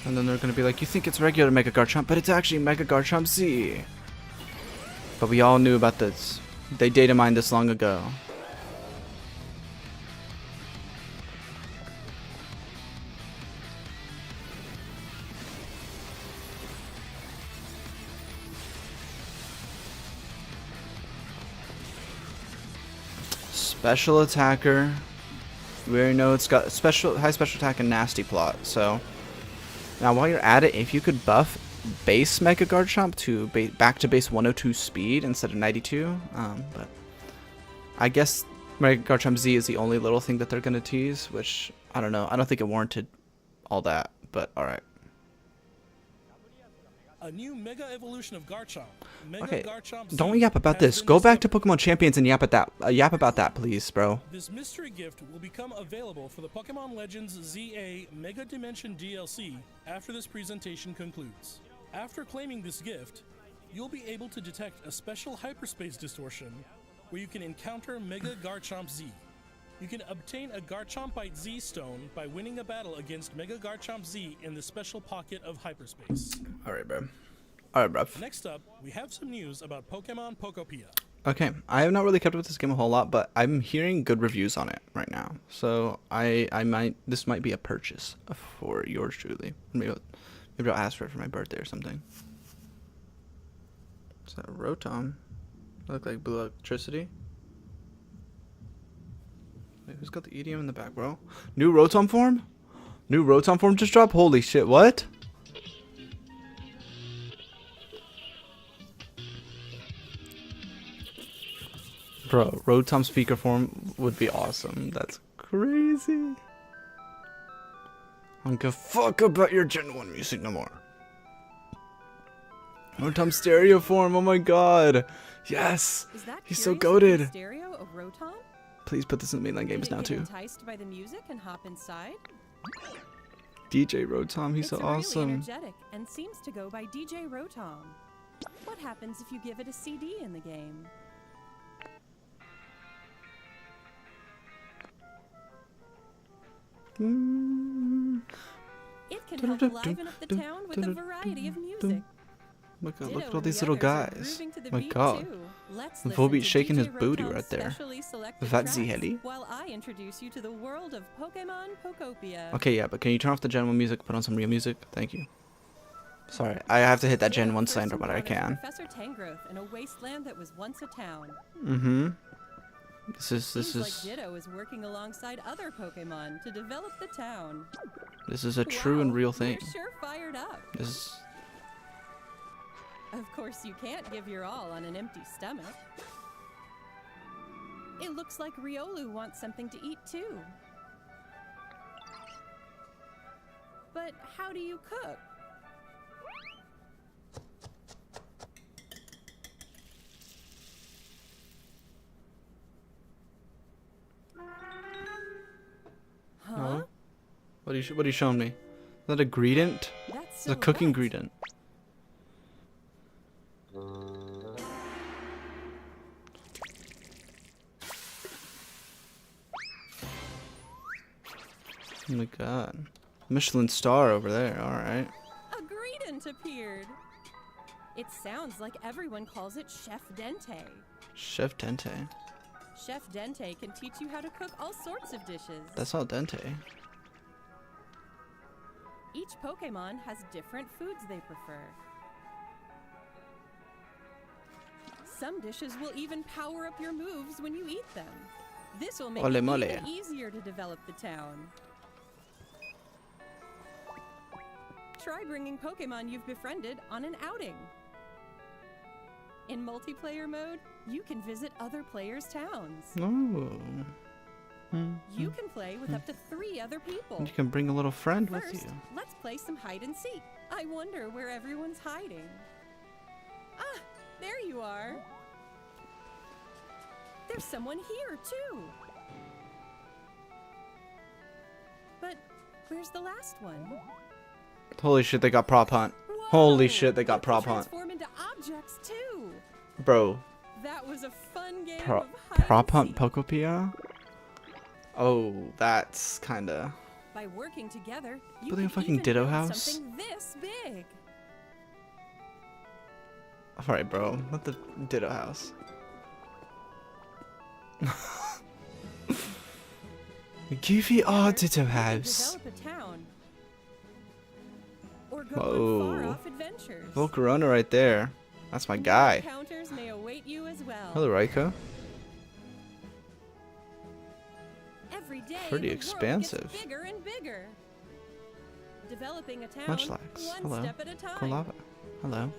And then they're gonna be like, you think it's regular Mega Garchomp, but it's actually Mega Garchomp Z. But we all knew about this. They data mined this long ago. Special attacker. We already know it's got high special attack and nasty plot. So now while you're at it, if you could buff base Mega Garchomp to back to base 102 speed instead of 92, but I guess Mega Garchomp Z is the only little thing that they're gonna tease, which I don't know. I don't think it warranted all that, but all right. A new Mega Evolution of Garchomp. Mega Okay, Garchomp don't Z yap about has this. been Go back to discovered. Pokemon Champions and yap about that, please, bro. This mystery gift will become available for the Pokemon Legends ZA Mega Dimension DLC after this presentation concludes. After claiming this gift, you'll be able to detect a special hyperspace distortion where you can encounter Mega Garchomp Z. You can obtain a Garchompite Z stone by winning a battle against Mega Garchomp Z in the special pocket of hyperspace. All right, bro. All right, bro. Next up, we have some news about Pokemon Pokopia. Okay, I have not really kept up with this game a whole lot, but I'm hearing good reviews on it right now. So this might be a purchase for yours truly. Maybe I'll ask for it for my birthday or something. Is that Rotom? Look like blue electricity. Wait, who's got the EDM in the back, bro? New Rotom form? New Rotom form just dropped? Holy shit, what? Bro, Rotom speaker form would be awesome. That's crazy. I don't give a fuck about your Gen 1 music no more. Rotom stereo form, oh my god. Yes! Is that He's so curious looking goated. stereo of Rotom? Please put this in mainline games Did it now get too. enticed by the music and hop inside? DJ Rotom, he's so it's really awesome. energetic and seems to go by DJ Rotom. What happens if you give it a CD in the game? It can help liven up the town with a variety of music. Look at Ditto all and these the little others are guys. grooving to the My beat god. too. Let's The listen Volbeat to shaking his DJ booty Rotom's right there. specially selected That tracks Z-Heli? while I introduce you to the world of Pokemon Pokopia. Okay, yeah, but can you turn off the Gen 1 music, put on some real music? Thank you. Sorry, I have to hit that Gen 1 First slander, but I encountered can. Professor Tangrowth in a wasteland that was once a town. Mm-hmm. This Seems like is Ditto is working alongside other Pokemon to develop the town. a true and Wow, real thing. You're sure fired up. This is Of course, you can't give your all on an empty stomach. It looks like Riolu wants something to eat too. But how do you cook? Huh? no. What are you showing me? Is that a gradient? That's It's a cooking silhouette. gradient. Oh my god. Michelin star over there, alright. A gradient appeared. It sounds like everyone calls it Chef Dente. Chef Dente. Chef Dente can teach you how to cook all sorts of dishes. That's all Dente. Each Pokemon has different foods they prefer. Some dishes will even power up your moves when you eat them. This will make Ole it mole. even easier to develop the town. try bringing Pokemon you've befriended on an outing. In multiplayer mode, you can visit other players' towns. Oh. You can play with up to 3 other people. You can bring a little friend First, with you. let's play some hide and seek. I wonder where everyone's hiding. Ah, there you are. There's someone here, too. But where's the last one? Holy shit, they got prop hunt. Whoa, Holy shit, they got you can prop hunt. transform into objects, too. Bro, That was a fun game Pro of hide prop and hunt seek. Pokopia? Oh, that's kinda... By working together, you Building a can fucking even Ditto build house? something this big. Alright, bro. Not the Ditto house. Goofy Together, Ditto you can house. Develop a town. Or go on Whoa. far-off adventures. Volcarona right there. That's my New guy. Encounters may await you as well. Hello, Raiko. Every day Pretty the expansive. World gets bigger and bigger. Developing a town Munchlax. one Hello. step at a time. Kolava. Hello.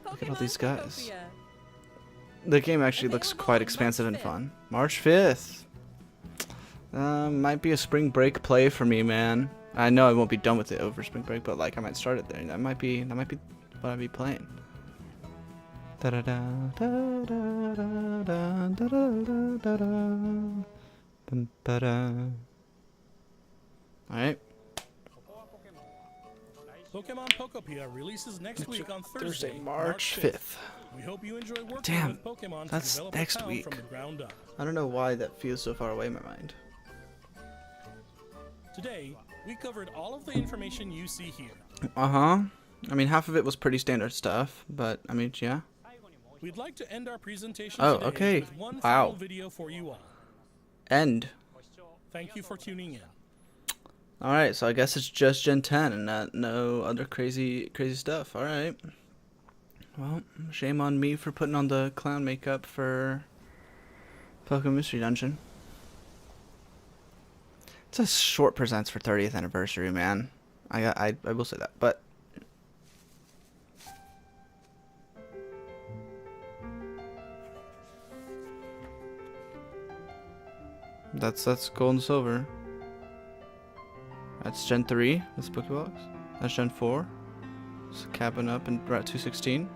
Look at all Pokemon these guys. Pokopia. The game actually looks Available quite on expansive and March 5th. fun. March 5th. Might be a spring break play for me, man. I know I won't be done with it over spring break, but like I might start it there. That might be what I'd be playing. Da da da da da da da da da da da. Bum, ba, da. All right. Pokemon Pokopia releases next week on Thursday, Thursday, March 5th. We hope you enjoy working Damn, with Pokemon that's to develop next a town week. from the ground up. I don't know why that feels so far away in my mind. Today, we covered all of the information you see here. Uh-huh. I mean, half of it was pretty standard stuff, but I mean, yeah. We'd like to end our presentation Oh, today okay. with one Wow. final video for you all. End. Thank you for tuning in. All right, so I guess it's just Gen 10 and no other crazy stuff. All right. Well, shame on me for putting on the clown makeup for Pokemon Mystery Dungeon. It's a short presents for 30th anniversary, man. I will say that, but that's gold and silver. That's Gen 3, this Pokebox. That's Gen 4. It's capping up and we're at 216.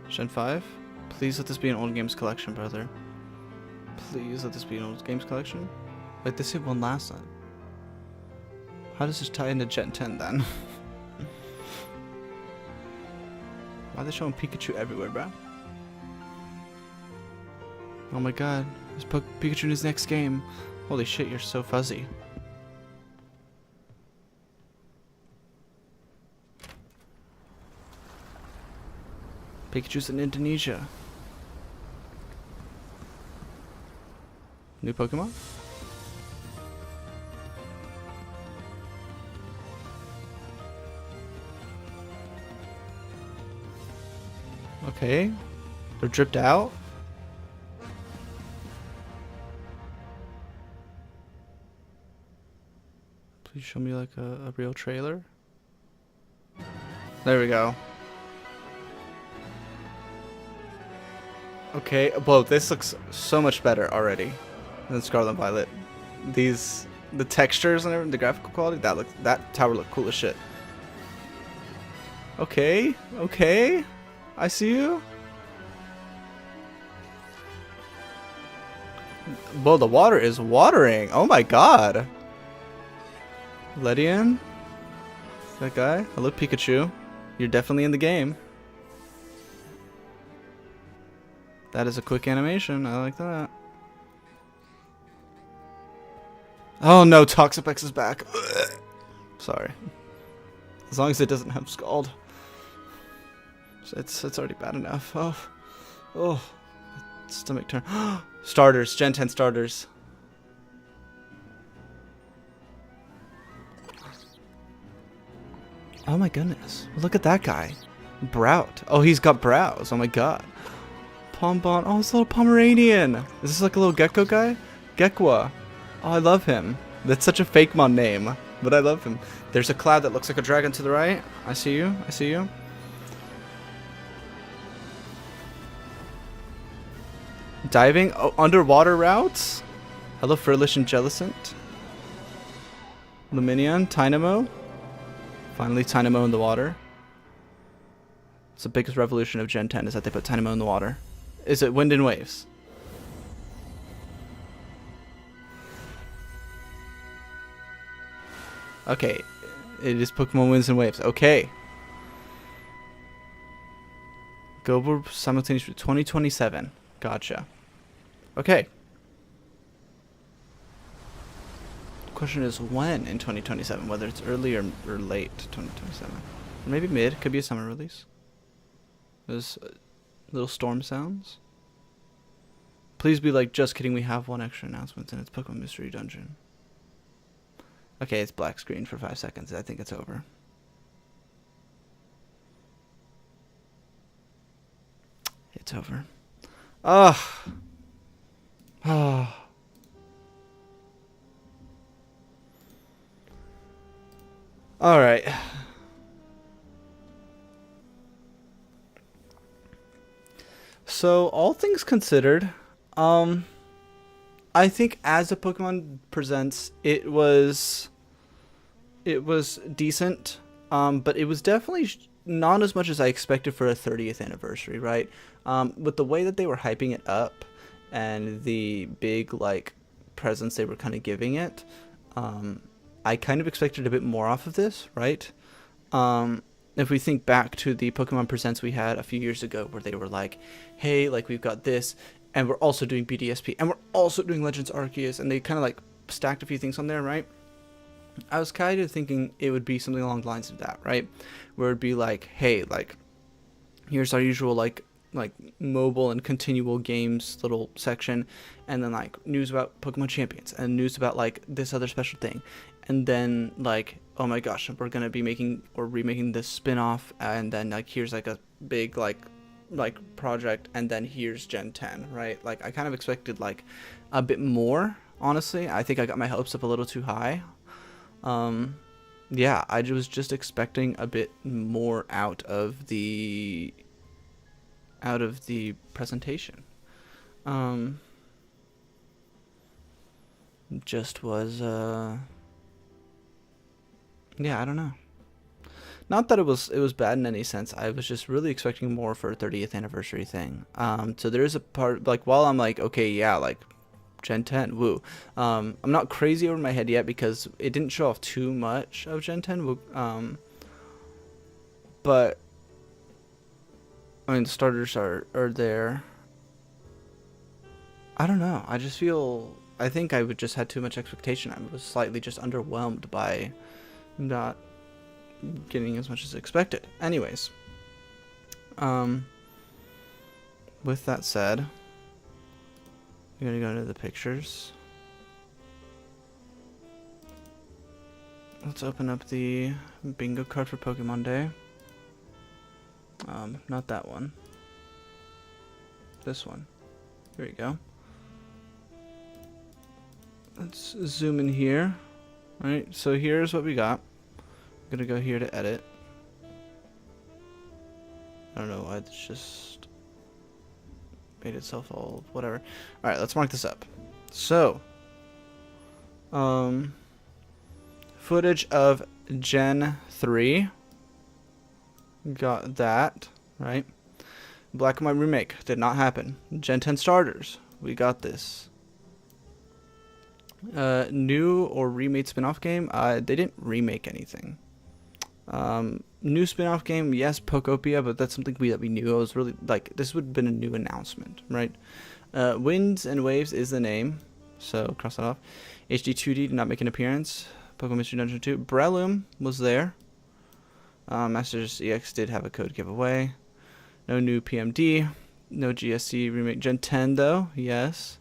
Gen 5. Please let this be an old games collection, brother. Please let this be an old games collection. Wait, this hit one last time. How does this tie into Gen 10 then? Why are they showing Pikachu everywhere, bro? Oh my god. There's Pikachu in his next game. Holy shit, you're so fuzzy. Pikachu's in Indonesia. New Pokemon? Okay. They're dripped out? Please show me like a real trailer. There we go. Okay, whoa, this looks so much better already than Scarlet and Violet. The textures and everything, the graphical quality, that tower looked cool as shit. Okay, okay, I see you. Whoa, the water is watering. Oh my god. Ledian? That guy? Hello, Pikachu. You're definitely in the game. That is a quick animation. I like that. Oh no, Toxapex is back. Sorry. As long as it doesn't have Scald. It's already bad enough. Oh. Stomach turn. Starters, Gen 10 starters. Oh my goodness. Look at that guy. Brout. Oh, he's got brows. Oh my god. Pombon. Oh, it's a little Pomeranian. Is this like a little gecko guy? Gekwa. Oh, I love him. That's such a Fakemon name. but I love him. There's a cloud that looks like a dragon to the right. I see you. I see you. Diving? Oh, underwater routes? Hello, Furlish and Jellicent. Luminion, Tynamo. Finally, Tynamo in the water. It's the biggest revolution of Gen 10 is that they put Tynamo in the water. Is it Wind and Waves? Okay. It is Pokemon Winds and Waves. Okay. Global simultaneously 2027. Gotcha. Okay. Question is when in 2027, whether it's early or late 2027. Or maybe mid, could be a summer release. There's little storm sounds. Please be like, just kidding, we have one extra announcement and it's Pokemon Mystery Dungeon. Okay, it's black screen for 5 seconds. I think it's over. It's over. Ugh. Ah. All right. So, all things considered, I think as the Pokemon Presents, it was decent, but it was definitely not as much as I expected for a 30th anniversary, right? With the way that they were hyping it up and the big like presence they were kind of giving it, I kind of expected a bit more off of this, right? If we think back to the Pokemon Presents we had a few years ago where they were like, hey, like we've got this, and we're also doing BDSP, and we're also doing Legends Arceus, and they kind of like stacked a few things on there, right? I was kind of thinking it would be something along the lines of that, right? Where it'd be like, hey, like, here's our usual like mobile and continual games little section, and then like news about Pokemon Champions, and news about like this other special thing, and then like, oh my gosh, we're gonna be making or remaking this spin-off, and then like here's like a big like project, and then here's Gen 10, right? Like I kind of expected like a bit more, honestly. I think I got my hopes up a little too high. Yeah, I was just expecting a bit more out of the presentation. Just was yeah, I don't know. Not that it was bad in any sense. I was just really expecting more for a 30th anniversary thing. So there is a part like while I'm like, okay, yeah, like Gen 10, woo. I'm not crazy over my head yet because it didn't show off too much of Gen 10. But I mean, the starters are there. I don't know. I just feel I think I would just had too much expectation. I was slightly just underwhelmed by not getting as much as expected. Anyways, with that said, we're gonna go to the pictures. Let's open up the bingo card for Pokemon Day. Not that one. This one. Here we go. Let's zoom in here. Alright, so here's what we got. I'm gonna go here to edit. I don't know why it's just made itself all whatever. Alright, let's mark this up. So, footage of Gen 3. Got that, right? Black and White remake did not happen. Gen 10 starters, we got this. New or remade spin-off game, they didn't remake anything. New spin-off game, yes, Pokopia, but that's something that we knew. I was really like, this would have been a new announcement, right? Winds and Waves is the name, so cross that off. HD 2D did not make an appearance. Pokemon Mystery Dungeon 2, Breloom was there. Masters EX did have a code giveaway. No new PMD. No GSC remake. Gen 10 though, yes.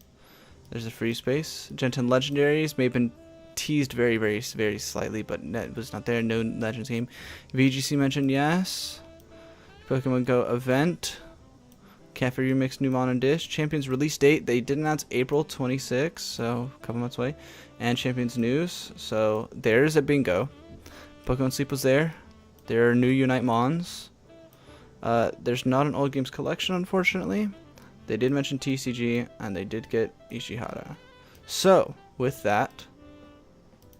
There's a free space. Gen 10 Legendaries may have been teased very, very, very slightly, but it was not there. No Legends game. VGC mentioned, yes. Pokemon Go event. Cafe Remix New Mon and Dish. Champions release date, they did announce April 26th, so a couple months away. And Champions News, so there's a bingo. Pokemon Sleep was there. There are new Unite Mons. There's not an old games collection, unfortunately. They did mention TCG, and they did get Ishihara. So, with that,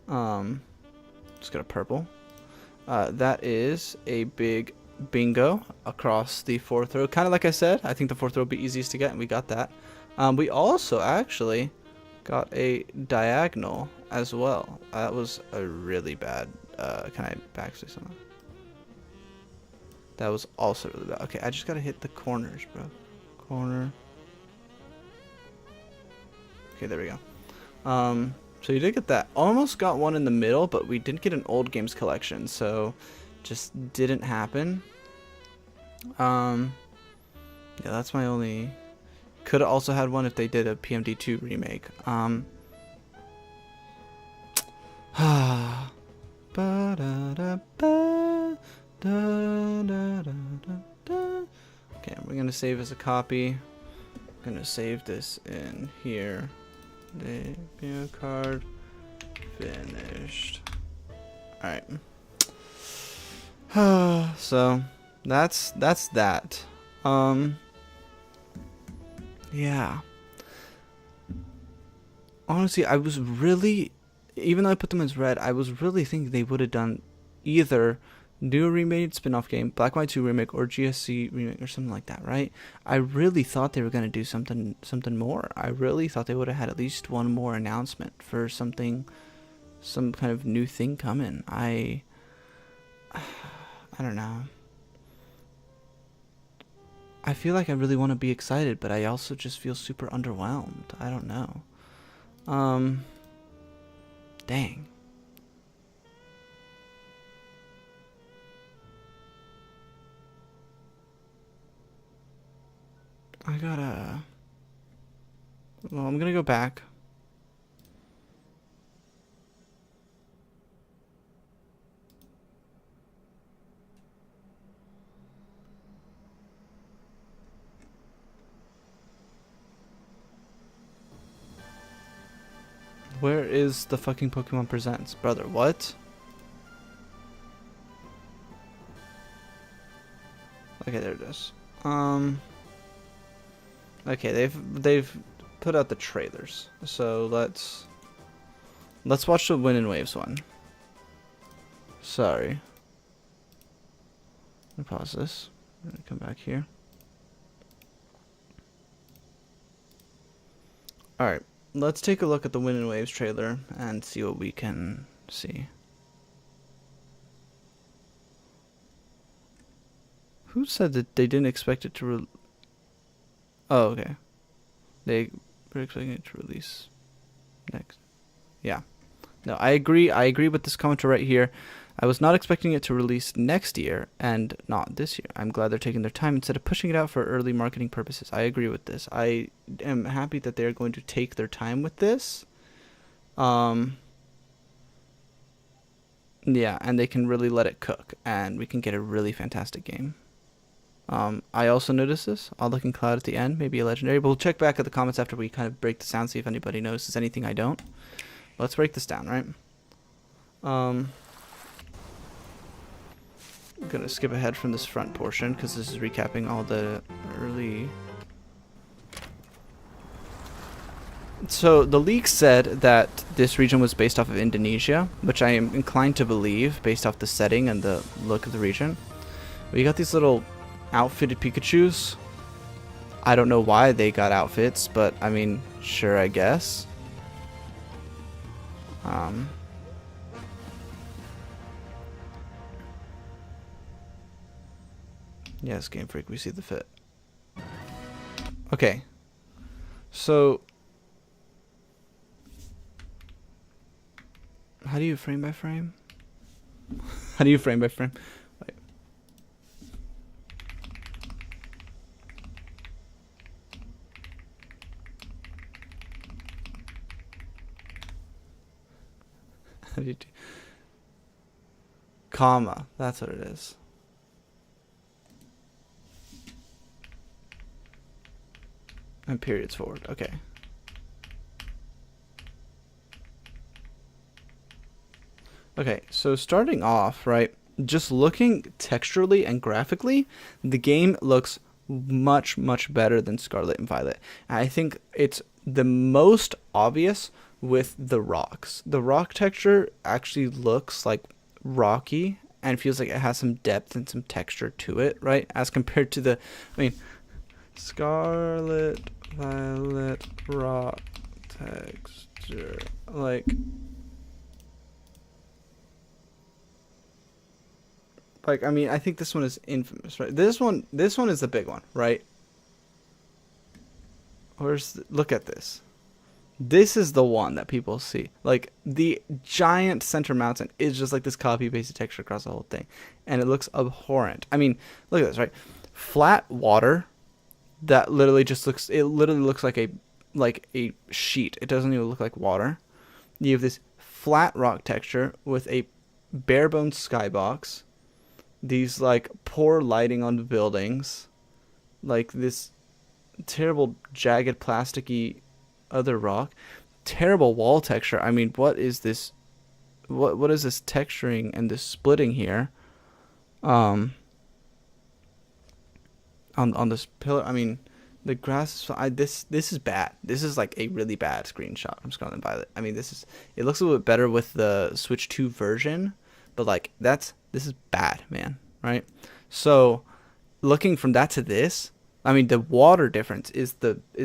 just got a purple. That is a big bingo across the 4th row. Kind of like I said, I think the 4th row will be easiest to get, and we got that. We also actually got a diagonal as well. That was a really bad. Can I backspace something? That was also really bad. Okay, I just gotta hit the corners, bro. Corner. Okay, there we go. So you did get that. Almost got one in the middle, but we didn't get an old games collection, so just didn't happen. Yeah, that's my only. Could have also had one if they did a PMD2 remake. Okay, we're gonna save as a copy. I'm gonna save this in here. Debut card finished. Alright. So that's that. Yeah. Honestly, I was really, even though I put them as red, I was really thinking they would have done either new remade spin-off game, Black and White 2 remake, or GSC remake, or something like that, right? I really thought they were going to do something more. I really thought they would have had at least one more announcement for something, some kind of new thing coming. I don't know. I feel like I really want to be excited, but I also just feel super underwhelmed. I don't know. Dang. I gotta... Well, I'm gonna go back. Where is the fucking Pokemon Presents? Brother, what? Okay, there it is. Okay, they've put out the trailers. So let's watch the Wind and Waves one. Sorry. Let me pause this. I'm gonna come back here. Alright. Let's take a look at the Wind and Waves trailer and see what we can see. Who said that they didn't expect it to Oh, okay. They were expecting it to release next. Yeah. No, I agree. I agree with this commenter right here. I was not expecting it to release next year and not this year. I'm glad they're taking their time instead of pushing it out for early marketing purposes. I agree with this. I am happy that they're going to take their time with this. Yeah, and they can really let it cook, and we can get a really fantastic game. I also noticed this odd looking cloud at the end, maybe a legendary, but we'll check back at the comments after we kind of break this down, see if anybody notices anything I don't. Let's break this down, right? I'm gonna skip ahead from this front portion because this is recapping all the early. So the leak said that this region was based off of Indonesia, which I am inclined to believe based off the setting and the look of the region. We got these little outfitted Pikachus. I don't know why they got outfits, but I mean, sure, I guess. Yes, Game Freak, we see the fit. Okay. So, how do you frame by frame? How do you frame by frame? Wait. How do you do? Comma. That's what it is. And periods forward. Okay. Okay, so starting off, right, just looking texturally and graphically, the game looks much, much better than Scarlet and Violet. And I think it's the most obvious with the rocks. The rock texture actually looks like rocky and feels like it has some depth and some texture to it, right? As compared to the, I mean, Scarlet, Violet, rock texture, like... Like, I mean, I think this one is infamous, right? This one is the big one, right? Look at this. This is the one that people see. Like, the giant center mountain is just like this copy-pasted texture across the whole thing. And it looks abhorrent. I mean, look at this, right? Flat water that literally just looks, it literally looks like a sheet. It doesn't even look like water. You have this flat rock texture with a bare bones skybox. These like poor lighting on the buildings, like this terrible jagged plasticky other rock, terrible wall texture. I mean, what is this? What is this texturing and this splitting here? On this pillar. I mean, the grass. This is bad. This is like a really bad screenshot from Scarlet and Violet. I mean, it looks a little bit better with the Switch 2 version, but like this is bad, man, right? So looking from that to this, I mean, the water difference is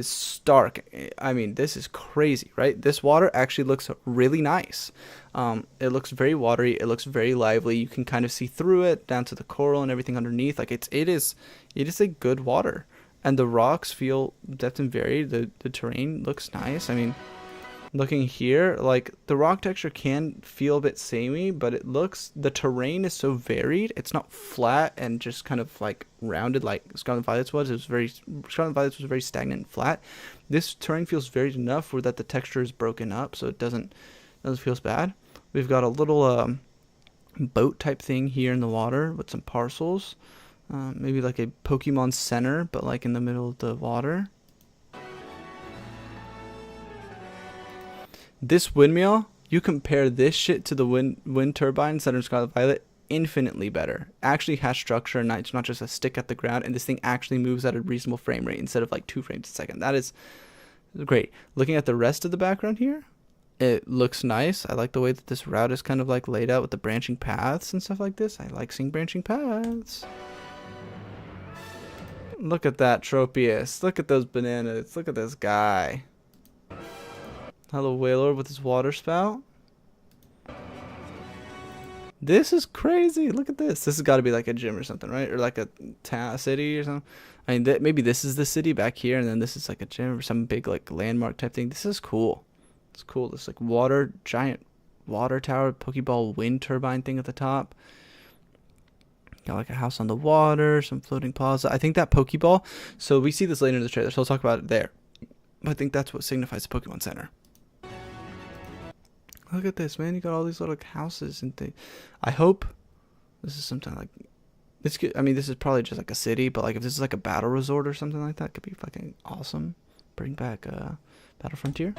stark. I mean, this is crazy, right? This water actually looks really nice. It looks very watery. It looks very lively. You can kind of see through it down to the coral and everything underneath. Like it is a good water, and the rocks feel depth and varied. The terrain looks nice. I mean, looking here, like the rock texture can feel a bit samey, but the terrain is so varied. It's not flat and just kind of like rounded like Scarlet Violet's was. Scarlet Violet's was very stagnant and flat. This terrain feels varied enough where that the texture is broken up, so it doesn't feel as bad. We've got a little boat type thing here in the water with some parcels, maybe like a Pokemon Center, but like in the middle of the water. This windmill, you compare this shit to the wind turbine set in Scarlet Violet, infinitely better. Actually has structure, and it's not just a stick at the ground, and this thing actually moves at a reasonable frame rate instead of like 2 frames a second. That is great. Looking at the rest of the background here, it looks nice. I like the way that this route is kind of like laid out with the branching paths and stuff like this. I like seeing branching paths. Look at that Tropius. Look at those bananas. Look at this guy. Hello, Whaler with his water spout. This is crazy. Look at this. This has got to be like a gym or something, right? Or like a city or something. I mean, maybe this is the city back here, and then this is like a gym or some big like landmark type thing. This is cool. It's cool. This like giant water tower, Pokeball wind turbine thing at the top. Got like a house on the water, some floating plaza. I think that Pokeball. So we see this later in the trailer, so we'll talk about it there. I think that's what signifies the Pokemon Center. Look at this, man. You got all these little houses and things. I hope this is something like this. I mean, this is probably just like a city, but like if this is like a battle resort or something like that, it could be fucking awesome. Bring back Battle Frontier.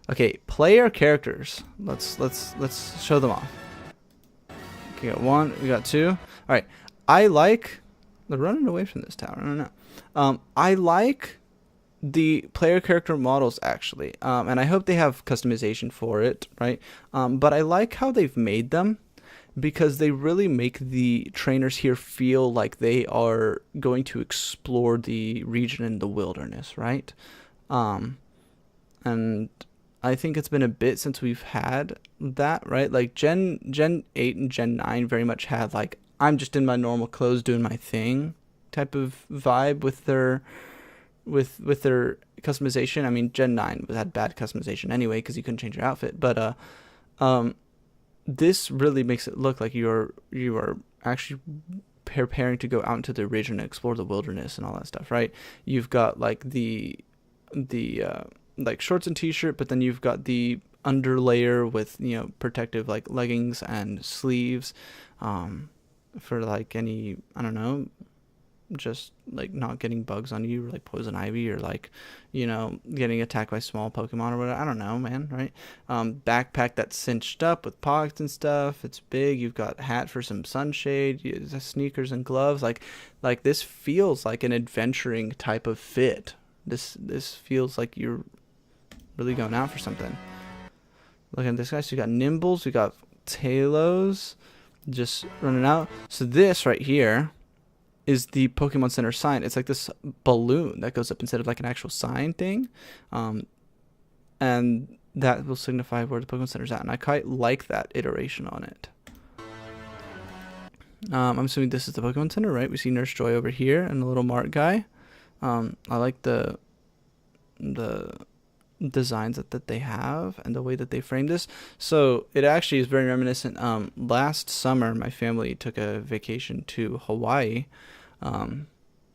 Okay, player characters. Let's show them off. Okay, got 1. We got 2. All right. They're running away from this tower. I don't know. I like the player character models actually, and I hope they have customization for it, right? But I like how they've made them, because they really make the trainers here feel like they are going to explore the region in the wilderness, right? And I think it's been a bit since we've had that, right? Like Gen 8 and Gen 9 very much had like, I'm just in my normal clothes doing my thing type of vibe with their customization. I mean, Gen 9 had bad customization anyway because you couldn't change your outfit, but this really makes it look like you are actually preparing to go out into the region and explore the wilderness and all that stuff, right? You've got like the like shorts and t-shirt, but then you've got the underlayer with, you know, protective like leggings and sleeves for like any, I don't know, just like not getting bugs on you, or like poison ivy, or like, you know, getting attacked by small Pokemon or whatever. I don't know, man, right? Backpack that's cinched up with pockets and stuff. It's big. You've got hat for some sunshade, sneakers and gloves. Like this feels like an adventuring type of fit. This feels like you're really going out for something. Look at this guy. So we got Nimbles, we got Talos, just running out. So this right here is the Pokemon Center sign. It's like this balloon that goes up instead of like an actual sign thing. And that will signify where the Pokemon Center's at. And I quite like that iteration on it. I'm assuming this is the Pokemon Center, right? We see Nurse Joy over here and the little Mark guy. I like the designs that they have and the way that they frame this. So it actually is very reminiscent. Last summer, my family took a vacation to Hawaii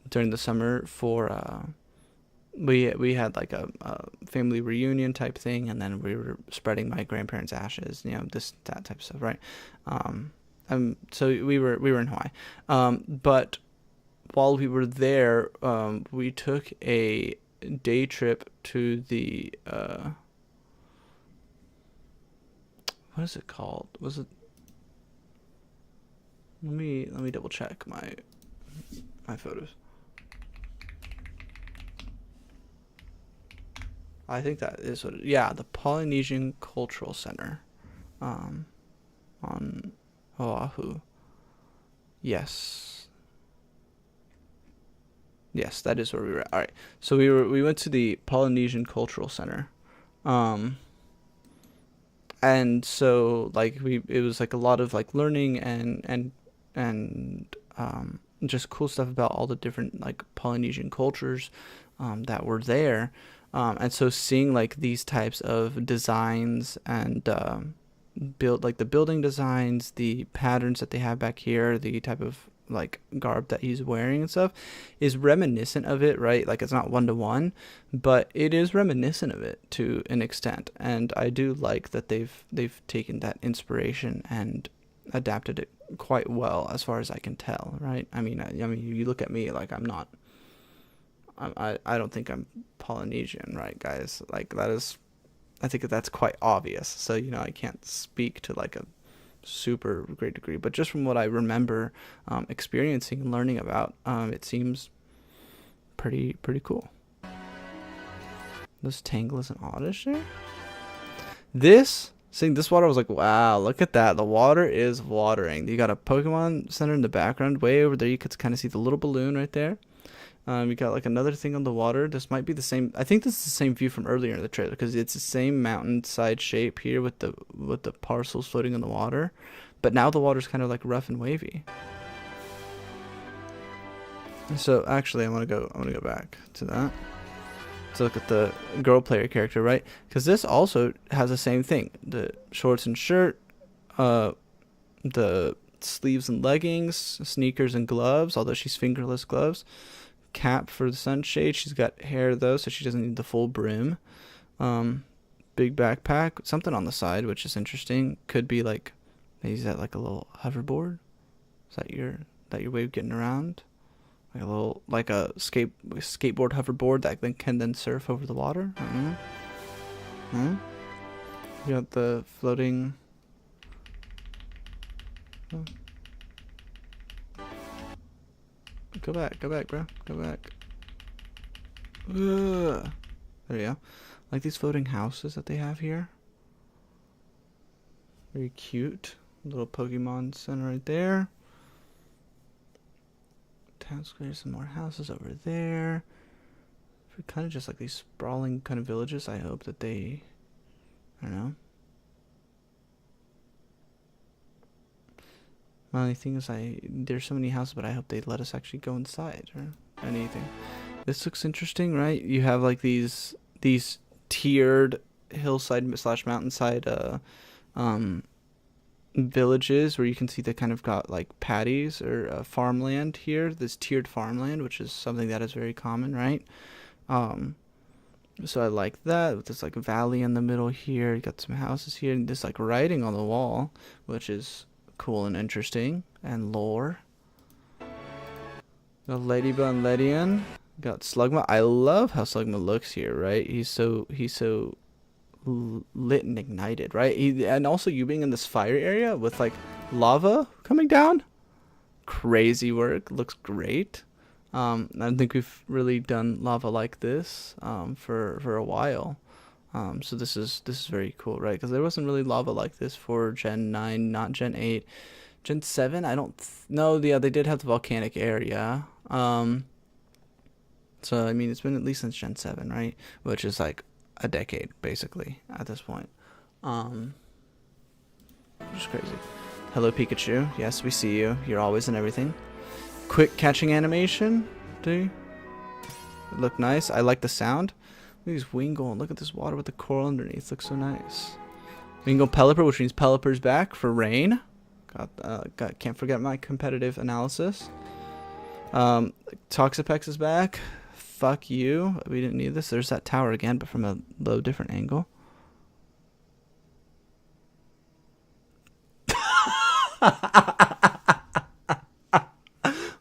during the summer for we had like a family reunion type thing, and then we were spreading my grandparents' ashes, you know, that type of stuff, right? So we were in Hawaii, but while we were there, we took a day trip to the what is it called? Was it? Let me double check my photos. I think that is what yeah, the Polynesian Cultural Center on Oahu. Yes, that is where we were at. All right, so we went to the Polynesian Cultural Center, and so like it was like a lot of like learning and just cool stuff about all the different like Polynesian cultures that were there, and so seeing like these types of designs and build like the building designs, the patterns that they have back here, the type of like garb that he's wearing and stuff is reminiscent of it, right? Like it's not one to one, but it is reminiscent of it to an extent, and I do like that they've taken that inspiration and adapted it quite well as far as I can tell, right? I mean you look at me like I don't think I'm Polynesian, right, guys? Like I think that's quite obvious, so you know I can't speak to like a super great degree, but just from what I remember experiencing and learning about, it seems pretty cool. Those Tanglers and Oddish there. Seeing this water, I was like, wow, look at that. The water is watering. You got a Pokemon Center in the background. Way over there, you could kind of see the little balloon right there. You got like another thing on the water. This might be the same. I think this is the same view from earlier in the trailer, because it's the same mountainside shape here with the parcels floating in the water, but now the water's kind of like rough and wavy. So actually, I want to go back to that to look at the girl player character, right? Because this also has the same thing: the shorts and shirt, the sleeves and leggings, sneakers and gloves. Although she's fingerless gloves. Cap for the sunshade. She's got hair though, so she doesn't need the full brim. Big backpack, something on the side, which is interesting. Could be like, maybe is that like a little hoverboard? Is that your way of getting around? Like a little, like a skateboard hoverboard that then can surf over the water. I don't know. You got the floating. Oh. Go back, bro. Go back. Ugh. There you go. Like these floating houses that they have here. Very cute. Little Pokemon Center right there. Town square, some more houses over there. Kind of just like these sprawling kind of villages. I hope that they, I don't know. My only thing is there's so many houses, but I hope they let us actually go inside or anything. This looks interesting, right? You have like these tiered hillside / mountainside villages where you can see they kind of got like paddies or farmland here. This tiered farmland, which is something that is very common, right? So I like that. With this like valley in the middle here, you got some houses here, and this like writing on the wall, which is cool and interesting, and lore. Got Ladybug and Ledian. Got Slugma. I love how Slugma looks here, right? He's so lit and ignited, right? And also you being in this fire area with like lava coming down. Crazy work. Looks great. I don't think we've really done lava like this for a while. So this is very cool, right? Because there wasn't really lava like this for Gen 9, not Gen 8. Gen 7, I don't know. Yeah, they did have the volcanic area. So, I mean, it's been at least since Gen 7, right? Which is like a decade, basically, at this point. Which is crazy. Hello, Pikachu. Yes, we see you. You're always in everything. Quick catching animation. Do you? Look nice. I like the sound. Look at these Wingull. Look at this water with the coral underneath. Looks so nice. Wingull Pelipper, which means Pelipper's back for rain. Can't forget my competitive analysis. Toxapex is back. Fuck you. We didn't need this. There's that tower again, but from a low different angle.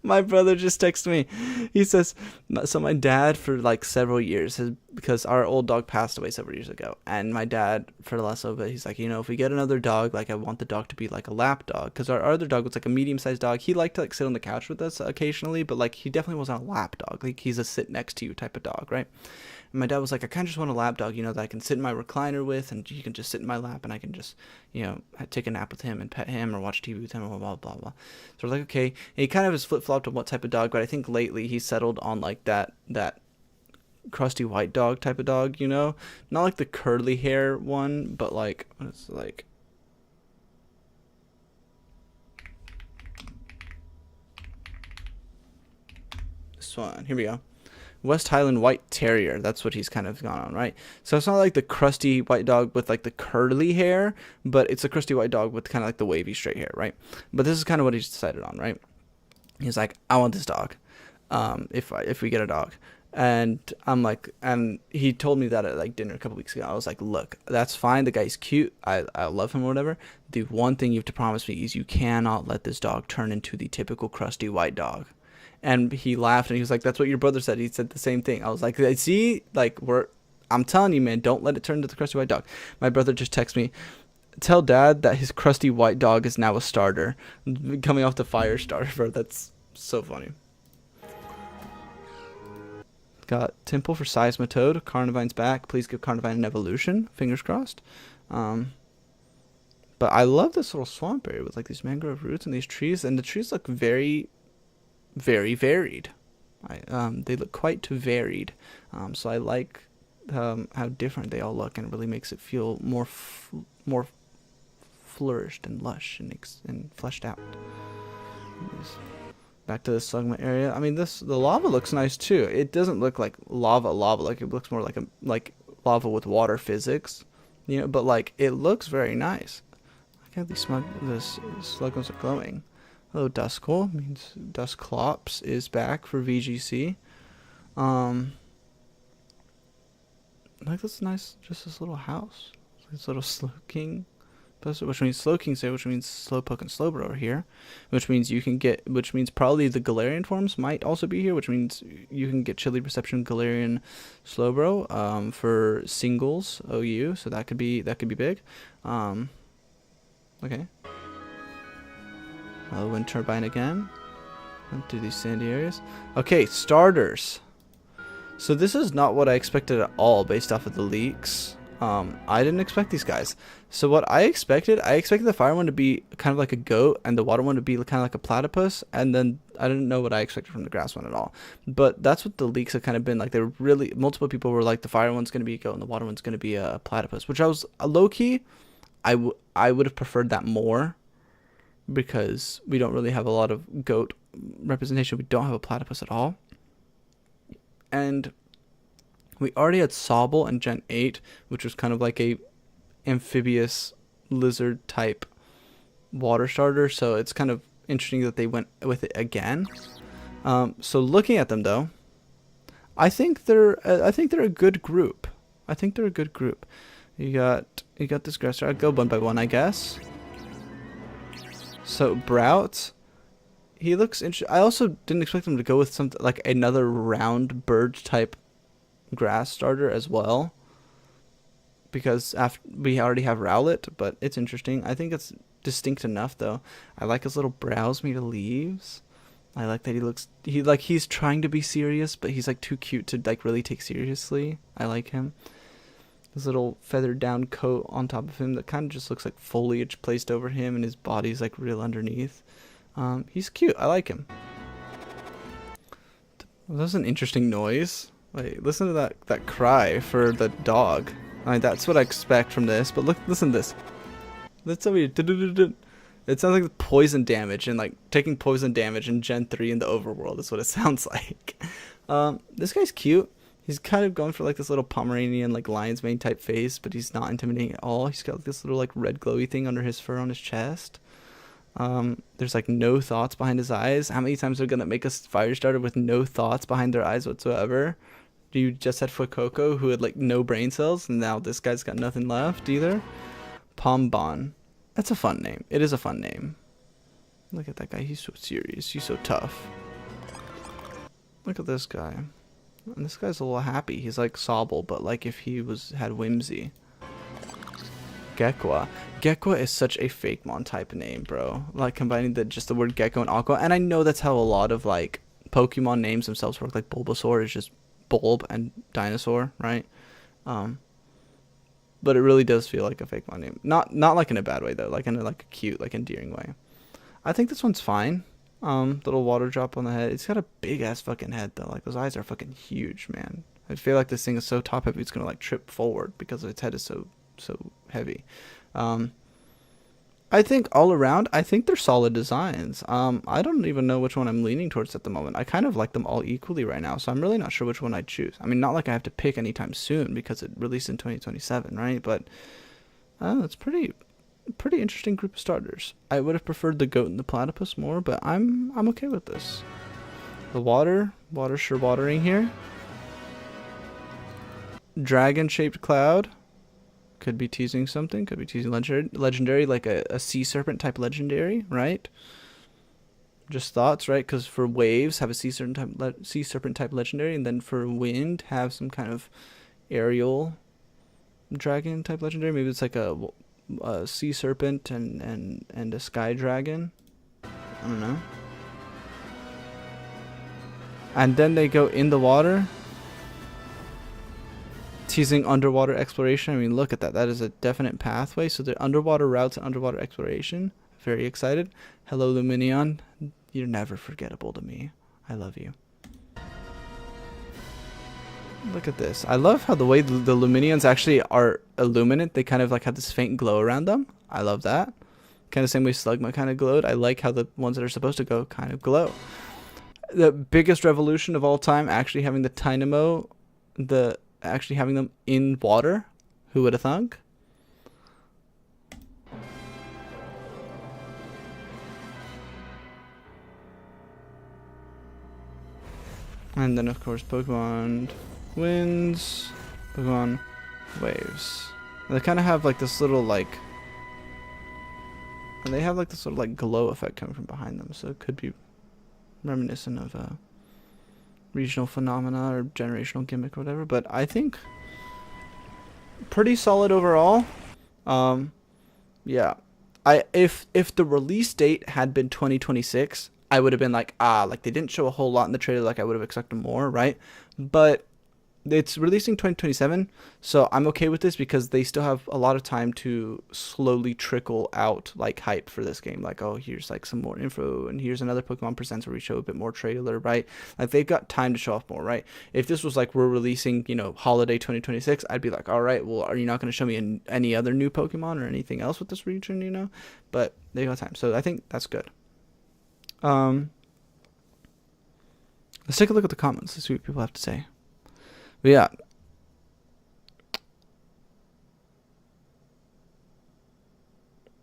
My brother just texted me. He says, so my dad for like several years has, because our old dog passed away several years ago, and my dad for the last little bit, he's like, you know, if we get another dog, like I want the dog to be like a lap dog, because our other dog was like a medium-sized dog. He liked to like sit on the couch with us occasionally, but like he definitely wasn't a lap dog. Like he's a sit next to you type of dog, right? And my dad was like, I kind of just want a lap dog, you know, that I can sit in my recliner with, and he can just sit in my lap, and I can just, you know, take a nap with him and pet him or watch TV with him, or blah, blah, blah. So we're like, okay. And he kind of has flip-flopped on what type of dog, but I think lately he settled on like that crusty white dog type of dog, you know? Not like the curly hair one, but like, it's like... this one. Here we go. West Highland White Terrier. That's what he's kind of gone on, right? So it's not like the crusty white dog with like the curly hair, but it's a crusty white dog with kind of like the wavy straight hair, right? But this is kind of what he's decided on, right? He's like, I want this dog. If we get a dog. And I'm like, and he told me that at like dinner a couple weeks ago. I was like, look, that's fine. The guy's cute. I love him or whatever. The one thing you have to promise me is you cannot let this dog turn into the typical crusty white dog. And he laughed and he was like, that's what your brother said. He said the same thing. I was like, see, like I'm telling you, man, don't let it turn into the crusty white dog. My brother just texted me, tell dad that his crusty white dog is now a starter. Coming off the fire starter, bro. That's so funny. Got Temple for Seismitoad. Carnivine's back. Please give Carnivine an evolution. Fingers crossed. But I love this little swamp area with like these mangrove roots and these trees. And the trees look very, very varied. They look quite varied. So I like how different they all look, and it really makes it feel more flourished and lush and fleshed out. Back to the Slugma area. I mean, the lava looks nice too. It doesn't look like lava, like it looks more like lava with water physics, you know. But like it looks very nice. Look how these Slugmas are glowing. Hello, Duskull. Means Dusclops is back for VGC. Like this nice, just this little house. This little Slowking. Which means Slowking's there, which means Slowpoke and Slowbro are here, which means probably the Galarian forms might also be here, which means you can get Chili Reception Galarian Slowbro for singles OU, so that could be big. Okay. Wind Turbine again. Into these sandy areas. Okay, starters. So this is not what I expected at all based off of the leaks. I didn't expect these guys. So what I expected the fire one to be kind of like a goat and the water one to be kind of like a platypus, and then I didn't know what I expected from the grass one at all. But that's what the leaks have kind of been like. They were really, multiple people were like, the fire one's going to be a goat and the water one's going to be a platypus, which I was low-key, I would have preferred that more, because we don't really have a lot of goat representation. We don't have a platypus at all. And we already had Sobble in Gen 8, which was kind of like a amphibious lizard type water starter. So it's kind of interesting that they went with it again. So looking at them though, I think they're a good group. You got this grass. I'll go one by one, I guess. So Brout, he looks interesting. I also didn't expect him to go with something like another round bird type grass starter as well, because after we already have Rowlet, but it's interesting. I think it's distinct enough though. I like his little brows made of leaves. I like that he's trying to be serious, but he's like too cute to like really take seriously. I like him. His little feathered down coat on top of him that kind of just looks like foliage placed over him, and his body's like real underneath. He's cute. I like him. That was an interesting noise. Like, listen to that cry for the dog. I mean, that's what I expect from this. But listen to this. That's so weird. It sounds like poison damage, and like taking poison damage in Gen 3 in the overworld is what it sounds like. This guy's cute. He's kind of going for like this little Pomeranian, like lion's mane type face, but he's not intimidating at all. He's got like, this little like red glowy thing under his fur on his chest. There's like no thoughts behind his eyes. How many times are gonna make a fire starter with no thoughts behind their eyes whatsoever? You just had Fuecoco, who had like no brain cells, and now this guy's got nothing left either. Pombon. That's a fun name. It is a fun name. Look at that guy. He's so serious. He's so tough. Look at this guy. And this guy's a little happy. He's like Sobble, but like if he had whimsy. Gekwa. Gekwa is such a Fakemon type name, bro. Like combining just the word Gecko and Aqua. And I know that's how a lot of like Pokemon names themselves work. Like Bulbasaur is just bulb and dinosaur, right? But it really does feel like a Fakemon name. Not like in a bad way though, like in a cute, like endearing way. I think this one's fine. Little water drop on the head. It's got a big ass fucking head though. Like those eyes are fucking huge, man. I feel like this thing is so top heavy it's gonna like trip forward because its head is so heavy. I think all around, I think they're solid designs. I don't even know which one I'm leaning towards at the moment. I kind of like them all equally right now, so I'm really not sure which one I'd choose. I mean, not like I have to pick anytime soon because it released in 2027, right? But it's pretty interesting group of starters. I would have preferred the goat and the platypus more, but I'm okay with this. The water sure watering here. Dragon-shaped cloud. Could be teasing something. Could be teasing legendary, like a sea serpent type legendary, right? Just thoughts, right? Because for waves, have a sea serpent type legendary, and then for wind, have some kind of aerial dragon type legendary. Maybe it's like a sea serpent and a sky dragon. I don't know. And then they go in the water. Teasing underwater exploration. I mean, look at that. That is a definite pathway. So the underwater routes and underwater exploration. Very excited. Hello, Luminion. You're never forgettable to me. I love you. Look at this. I love how the way the Luminions actually are illuminant. They kind of like have this faint glow around them. I love that. Kind of same way Slugma kind of glowed. I like how the ones that are supposed to go kind of glow. The biggest revolution of all time, actually having the Dynamo, actually having them in water. Who would have thunk? And then of course Pokemon winds, Pokemon waves. And they kind of have like this little like, and they have like this sort of like glow effect coming from behind them. So it could be reminiscent of regional phenomena or generational gimmick or whatever, but I think pretty solid overall. Yeah, if the release date had been 2026, I would have been like, like they didn't show a whole lot in the trailer, like I would have expected more, right? But it's releasing 2027, so I'm okay with this because they still have a lot of time to slowly trickle out like hype for this game. Like, oh, here's like some more info, and here's another Pokemon Presents where we show a bit more trailer, right? Like they've got time to show off more, right? If this was like we're releasing, holiday 2026, I'd be like, all right, well, are you not going to show me any other new Pokemon or anything else with this region, But they got time, so I think that's good. Let's take a look at the comments. Let's see what people have to say. But yeah,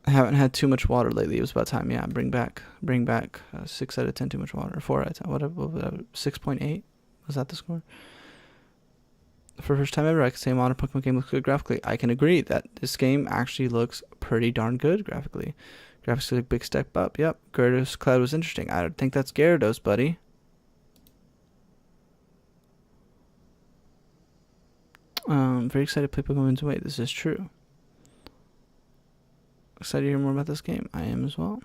I haven't had too much water lately. It was about time. Yeah, bring back 6 out of 10 too much water. 4 out of 10. Whatever. 6.8 was that the score? For the first time ever, I can say a modern Pokemon game looks good graphically. I can agree that this game actually looks pretty darn good graphically. Graphics took a big step up. Yep. Gyarados Cloud was interesting. I don't think that's Gyarados, buddy. Very excited to play Pokemon Winds and Waves. This is true. Excited to hear more about this game. I am as well.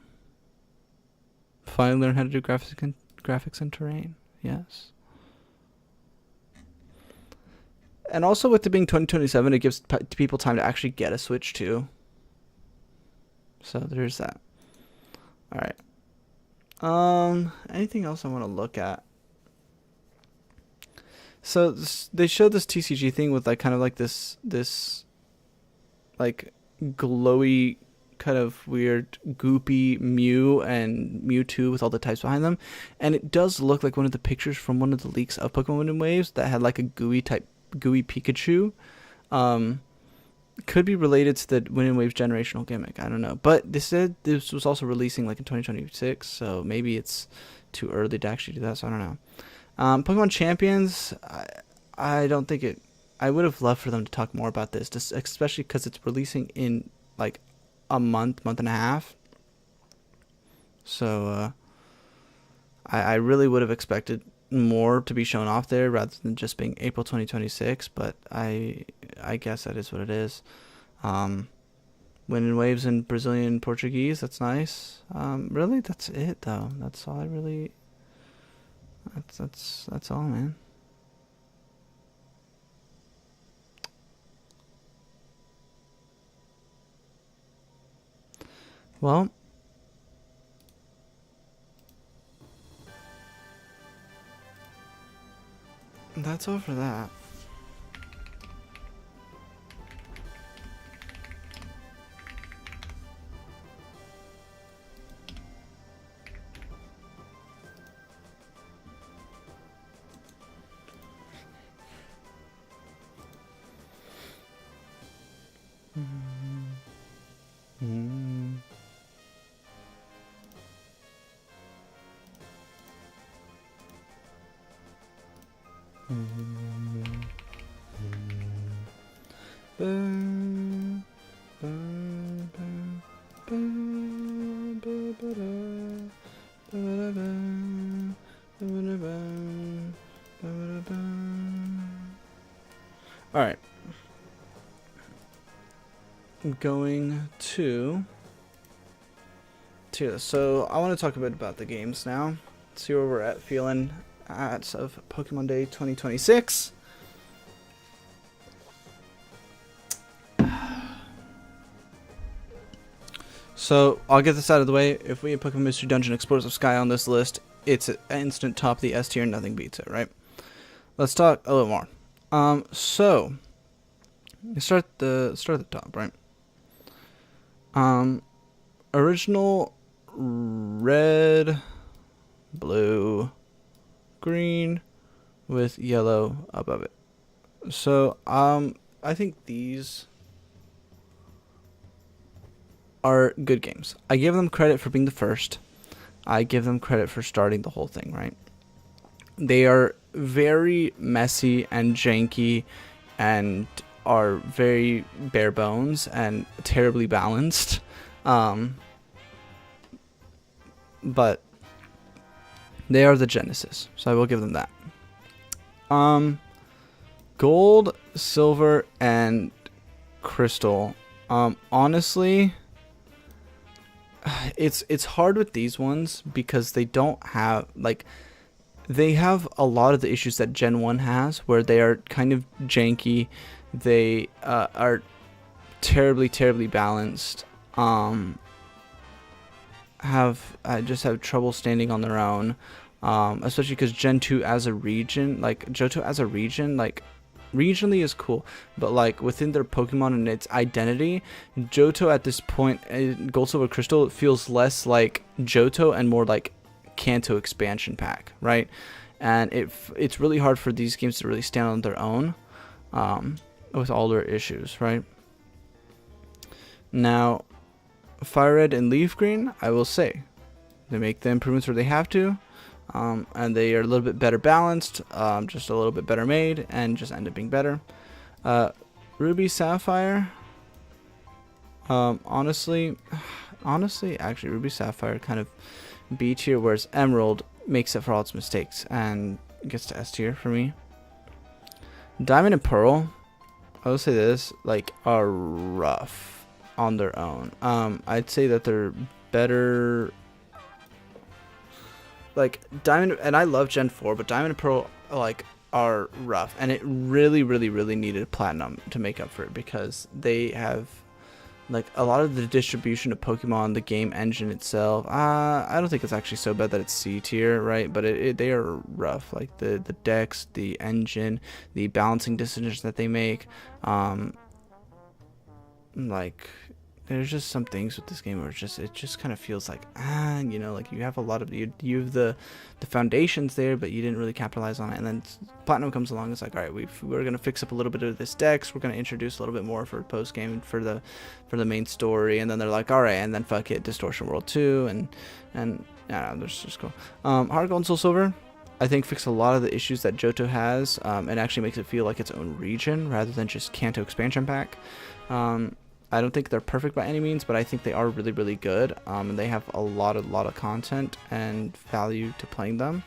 Finally learn how to do graphics and terrain. Yes. And also with it being 2027, it gives people time to actually get a Switch too. So there's that. All right. Anything else I want to look at? So they showed this TCG thing with like kind of like this like glowy kind of weird goopy Mew and Mewtwo with all the types behind them, and it does look like one of the pictures from one of the leaks of Pokemon Wind and Waves that had like a gooey Pikachu. Could be related to the Wind and Waves generational gimmick. I don't know, but they said this was also releasing like in 2026, so maybe it's too early to actually do that. So I don't know. Pokemon Champions, I don't think it. I would have loved for them to talk more about this, just especially because it's releasing in like a month and a half. So I really would have expected more to be shown off there rather than just being April 2026. But I guess that is what it is. Wind and Waves in Brazilian Portuguese. That's nice. Really, that's it though. That's all I really. That's all, man. Well, that's all for that. All right. I'm going to tier list. So I want to talk a bit about the games now. See where we're at feeling as of Pokemon Day 2026. So I'll get this out of the way. If we have Pokemon Mystery Dungeon Explorers of Sky on this list, it's an instant top of the S tier. Nothing beats it, right? Let's talk a little more. So start at the top, right? Original red, blue, green with yellow above it. So I think these are good games. I give them credit for being the first. I give them credit for starting the whole thing, right? They are very messy and janky and are very bare bones and terribly balanced. But they are the genesis, so I will give them that. Gold, silver, and crystal. Honestly, it's hard with these ones because they don't have they have a lot of the issues that Gen 1 has, where they are kind of janky. They are terribly balanced. Just have trouble standing on their own, especially because Gen 2 as a region, Johto as a region, regionally is cool, but within their Pokemon and its identity, Johto at this point in Gold, Silver, Crystal, it feels less like Johto and more like Kanto expansion pack, right? And it's really hard for these games to really stand on their own, with all their issues, right? Now, Fire Red and Leaf Green, I will say, they make the improvements where they have to, and they are a little bit better balanced, just a little bit better made, and just end up being better. Ruby, Sapphire, honestly, honestly, actually, Ruby Sapphire kind of B tier, whereas Emerald makes up for all its mistakes and gets to S tier for me. Diamond and Pearl, I will say this, like, are rough on their own. I'd say that they're better. Like Diamond, and I love Gen 4, but Diamond and Pearl like are rough, and it really, really, really needed Platinum to make up for it, because they have like a lot of the distribution of Pokemon, the game engine itself. I don't think it's actually so bad that it's C tier, right? But they are rough, like the decks, the engine, the balancing decisions that they make. Like there's just some things with this game where it just kind of feels like, you know, like you have a lot of you have the foundations there, but you didn't really capitalize on it. And then Platinum comes along, it's like, all right, we're gonna fix up a little bit of this decks, we're gonna introduce a little bit more for post game for the main story, and then they're like, all right, and then fuck it, Distortion World 2, and yeah, that's just cool. Heart Gold and Soul Silver, I think, fix a lot of the issues that Johto has, and actually makes it feel like its own region rather than just Kanto expansion pack. I don't think they're perfect by any means, but I think they are really, really good, and they have a lot of content and value to playing them.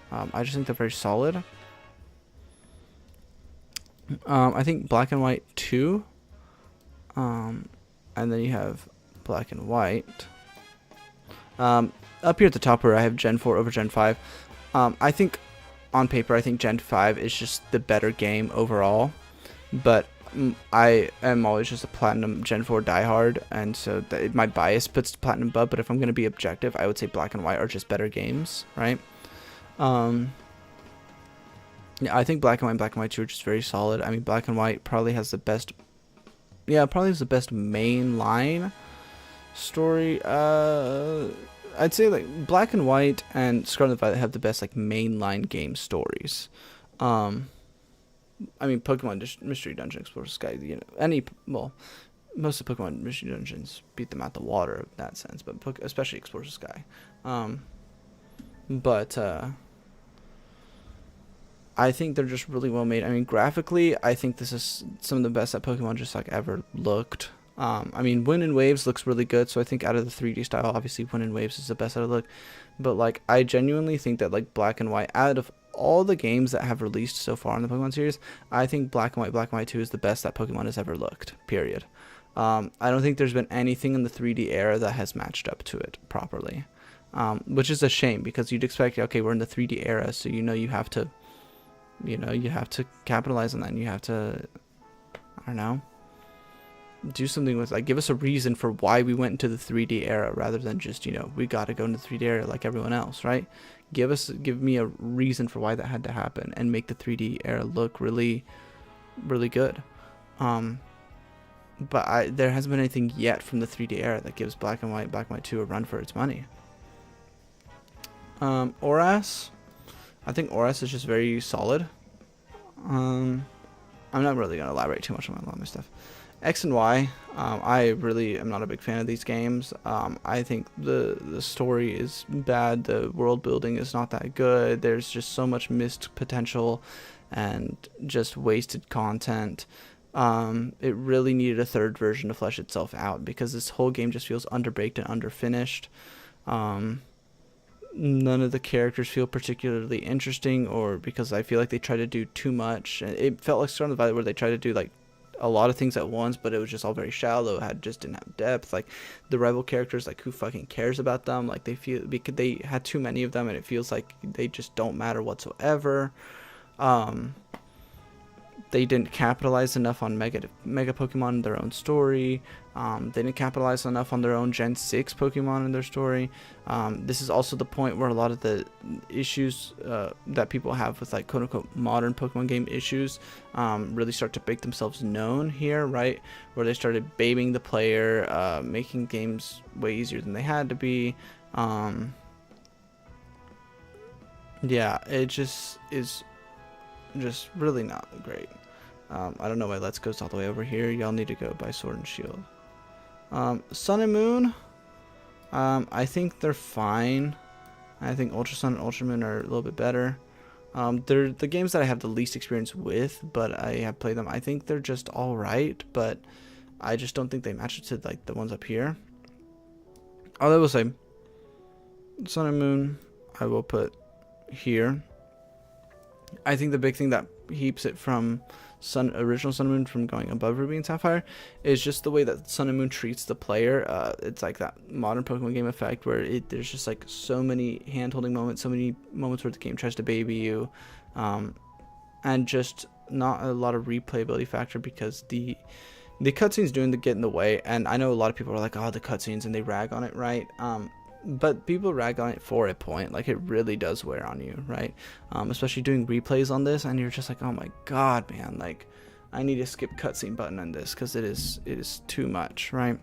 I just think they're very solid. I think Black and White 2, and then you have Black and White. Up here at the top where I have Gen 4 over Gen 5, I think on paper, I think Gen 5 is just the better game overall, but I am always just a Platinum Gen 4 diehard, and so my bias puts to Platinum above, but if I'm going to be objective, I would say Black and White are just better games, right? Yeah, I think Black and White 2 are just very solid. I mean, Black and White probably has the best, main line story. I'd say like Black and White and Scarlet Violet have the best like mainline game stories. I mean, Pokemon Mystery Dungeon, Explorer's Sky, you know, most of Pokemon Mystery Dungeons beat them out the water in that sense, but especially Explorer's Sky. I think they're just really well made. I mean, graphically, I think this is some of the best that Pokemon just like ever looked. I mean, Wind and Waves looks really good, so I think out of the 3D style, obviously Wind and Waves is the best out of look. But like, I genuinely think that like Black and White, out of all the games that have released so far in the Pokemon series, I think Black and White 2 is the best that Pokemon has ever looked, period. I don't think there's been anything in the 3D era that has matched up to it properly, which is a shame, because you'd expect, okay, we're in the 3D era, so you have to capitalize on that, and you have to, I don't know, do something with, like, give us a reason for why we went into the 3D era, rather than just, we got to go into the 3D era like everyone else, right? Give me a reason for why that had to happen, and make the 3D era look really, really good. But there hasn't been anything yet from the 3D era that gives Black and White 2 a run for its money. Oras, I think Oras is just very solid. I'm not really gonna elaborate too much on a lot of my stuff. X and Y, I really am not a big fan of these games. I think the story is bad, the world building is not that good, there's just so much missed potential and just wasted content. It really needed a third version to flesh itself out, because this whole game just feels underbaked and underfinished. None of the characters feel particularly interesting, or because I feel like they try to do too much. It felt like Scarlet Violet, where they tried to do like a lot of things at once, but it was just all very shallow. It didn't have depth. Like the rival characters, like who fucking cares about them? Like they had too many of them, and it feels like they just don't matter whatsoever. They didn't capitalize enough on Mega Pokemon in their own story. They didn't capitalize enough on their own Gen 6 Pokemon in their story. This is also the point where a lot of the issues that people have with like quote-unquote modern Pokemon game issues really start to make themselves known here, right? Where they started babying the player, making games way easier than they had to be. Yeah, it just is just really not great. I don't know why Let's Go's all the way over here. Y'all need to go buy Sword and Shield. Sun and Moon, I think they're fine. I think Ultra Sun and Ultra Moon are a little bit better. They're the games that I have the least experience with, but I have played them. I think they're just alright, but I just don't think they match it to like the ones up here. I will say, Sun and Moon, I will put here. I think the big thing that keeps it from original Sun and Moon from going above Ruby and Sapphire is just the way that Sun and Moon treats the player. It's like that modern Pokemon game effect where there's just like so many hand-holding moments, so many moments where the game tries to baby you, and just not a lot of replayability factor because the cutscenes get in the way. And I know a lot of people are like, oh, the cutscenes, and they rag on it, right? But people rag on it for a point. Like, it really does wear on you, right? Especially doing replays on this, and you're just like, oh my god, man, like, I need to skip cutscene button on this because it is too much, right?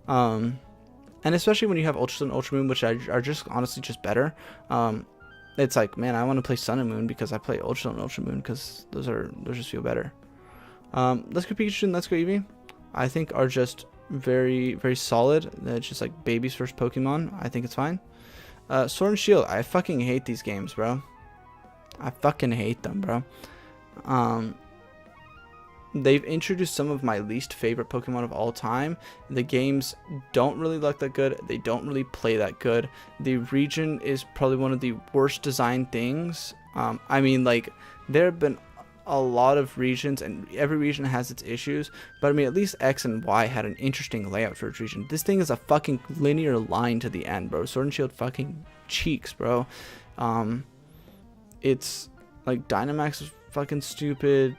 And especially when you have Ultra Sun and Ultra Moon, which are just honestly just better. It's like, man, I want to play Sun and Moon because I play Ultra Sun and Ultra Moon because those just feel better. Let's Go Pikachu and Let's Go Eevee, I think are just very, very solid. It's just like baby's first Pokemon. I think it's fine. Sword and Shield, I fucking hate these games, bro. I fucking hate them, bro. They've introduced some of my least favorite Pokemon of all time. The games don't really look that good. They don't really play that good. The region is probably one of the worst designed things. I mean, like, there have been a lot of regions, and every region has its issues, but I mean, at least X and Y had an interesting layout for its region. This thing is a fucking linear line to the end, bro. Sword and Shield fucking cheeks, bro. It's like Dynamax is fucking stupid.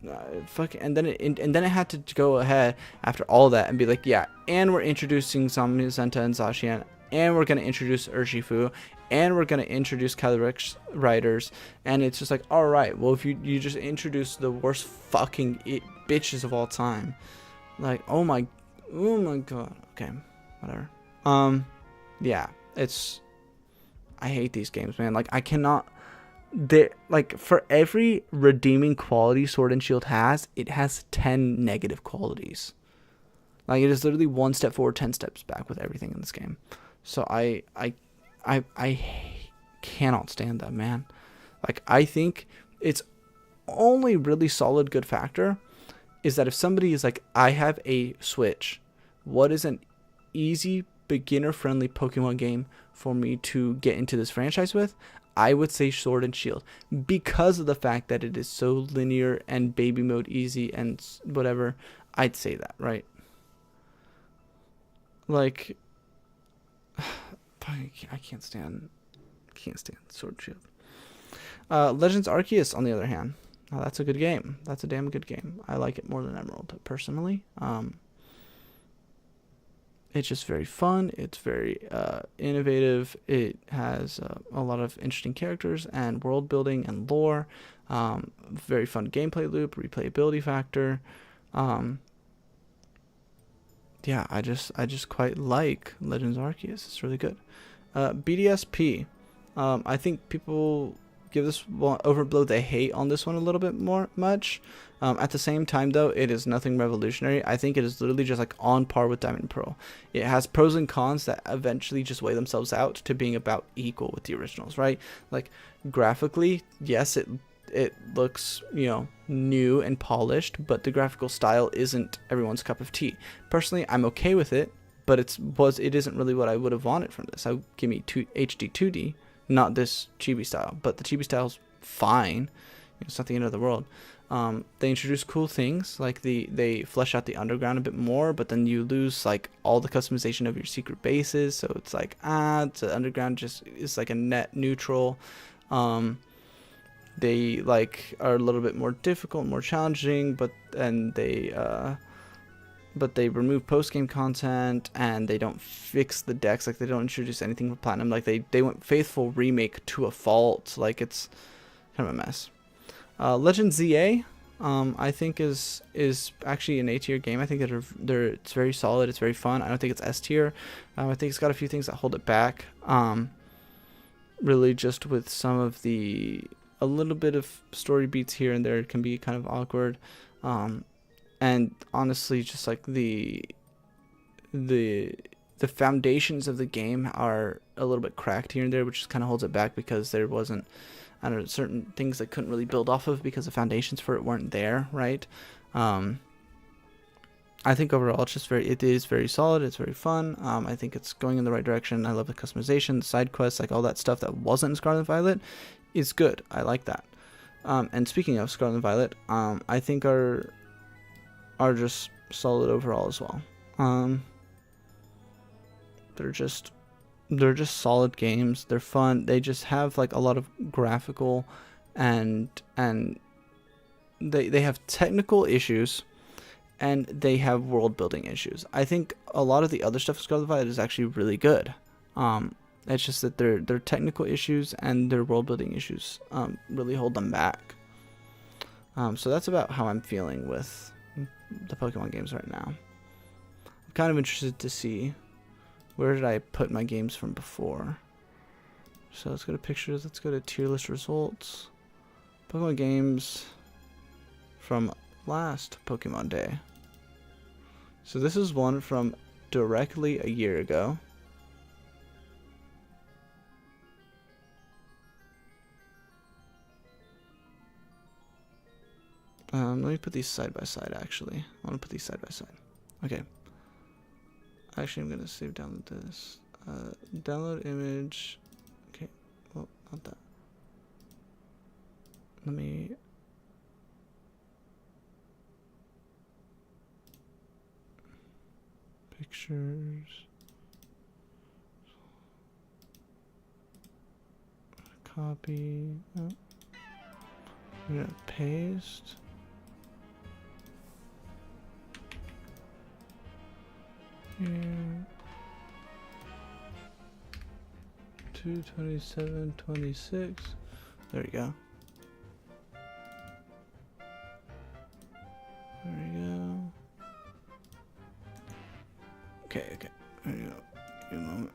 And then it had to go ahead after all that and be like, yeah, and we're introducing Zamazenta and Zacian, and we're gonna introduce Urshifu, and we're going to introduce Calyrex riders. And it's just like, alright, well, if you just introduce the worst fucking bitches of all time. Like, oh my god. Okay, whatever. Yeah, I hate these games, man. Like, I cannot... Like, for every redeeming quality Sword and Shield has, it has 10 negative qualities. Like, it is literally 1 step forward, 10 steps back with everything in this game. So I cannot stand that, man. Like, I think its only really solid good factor is that if somebody is like, I have a Switch, what is an easy, beginner-friendly Pokemon game for me to get into this franchise with? I would say Sword and Shield, because of the fact that it is so linear and baby mode easy and whatever. I'd say that, right? Like, I can't stand Sword and Shield. Legends Arceus, on the other hand, that's a good game. That's a damn good game. I like it more than Emerald, personally. It's just very fun. It's very innovative. It has a lot of interesting characters and world building and lore. Very fun gameplay loop, replayability factor. Yeah, I just quite like Legends Arceus. It's really good. BDSP. I think people give this one overblow the hate on this one a little bit much. At the same time, though, it is nothing revolutionary. I think it is literally just like on par with Diamond and Pearl. It has pros and cons that eventually just weigh themselves out to being about equal with the originals, right? Like, graphically, yes, it looks, new and polished, but the graphical style isn't everyone's cup of tea. Personally, I'm okay with it, but it isn't really what I would have wanted from this. Give me HD 2D, not this chibi style, but the chibi style's fine. It's not the end of the world. They introduce cool things, like they flesh out the underground a bit more, but then you lose like all the customization of your secret bases, so it's like, the underground just is like a net neutral. They like are a little bit more difficult, more challenging, but they remove post-game content, and they don't fix the decks. Like, they don't introduce anything for Platinum. Like, they went faithful remake to a fault. Like, it's kind of a mess. Legend ZA, I think is actually an A tier game. I think it's very solid. It's very fun. I don't think it's S tier. I think it's got a few things that hold it back. Really, just with some of a little bit of story beats here and there can be kind of awkward. And honestly, just like the foundations of the game are a little bit cracked here and there, which kind of holds it back because there wasn't, I don't know, certain things that couldn't really build off of because the foundations for it weren't there, right? I think overall it is very solid. It's very fun. I think it's going in the right direction. I love the customization, the side quests, like all that stuff that wasn't in Scarlet and Violet is good. I like that. And speaking of Scarlet and Violet, I think are just solid overall as well. They're just solid games. They're fun. They just have like a lot of graphical and they have technical issues, and they have world building issues. I think a lot of the other stuff in Scarlet and Violet is actually really good. It's just that their technical issues and their world building issues really hold them back. So that's about how I'm feeling with the Pokemon games right now. I'm kind of interested to see where did I put my games from before. So let's go to pictures. Let's go to tier list results. Pokemon games from last Pokemon Day. So this is one from directly a year ago. Let me put these side by side, actually. I want to put these side by side. Okay. Actually, I'm going to save download this. Download image. Okay. Well, not that. Let me... Pictures. Copy. Oh. I'm going to paste. Here. 227.26. There we go. There we go. Okay. There you go. Give me a moment.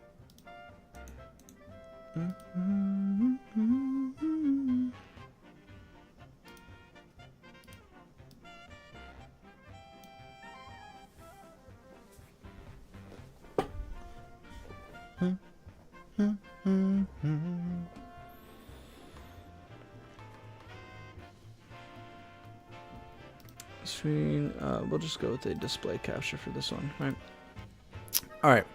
Screen, we'll just go with a display capture for this one, right? Alright,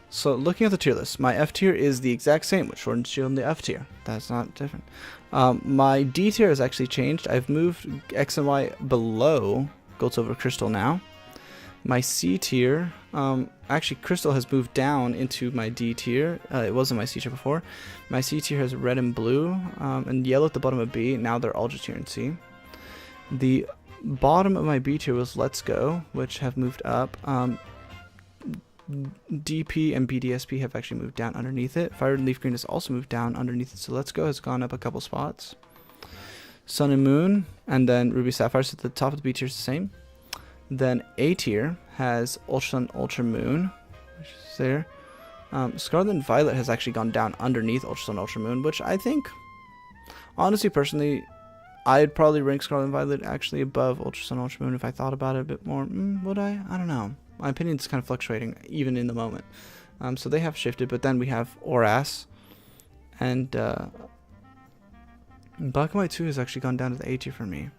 so looking at the tier list, my F tier is the exact same with Sword and Shield in the F tier. That's not different. My D tier has actually changed. I've moved X and Y below Gold, Silver, Crystal now. My C tier, actually Crystal has moved down into my D tier. It wasn't my C tier before. My C tier has red and blue, and yellow at the bottom of B. Now they're all just here in C. The bottom of my B tier was Let's Go, which have moved up. DP and BDSP have actually moved down underneath it. Fire and Leaf Green has also moved down underneath it. So Let's Go has gone up a couple spots. Sun and Moon, and then Ruby Sapphire. So the top of the B tier is the same. Then A tier has Ultra Sun, Ultra Moon, which is there. Scarlet and Violet has actually gone down underneath Ultra Sun, Ultra Moon, which I think, honestly, personally, I'd probably rank Scarlet and Violet actually above Ultra Sun, Ultra Moon if I thought about it a bit more. Would I? I don't know. My opinion's kind of fluctuating, even in the moment. So they have shifted, but then we have Oras, and Black and White 2 has actually gone down to the A tier for me.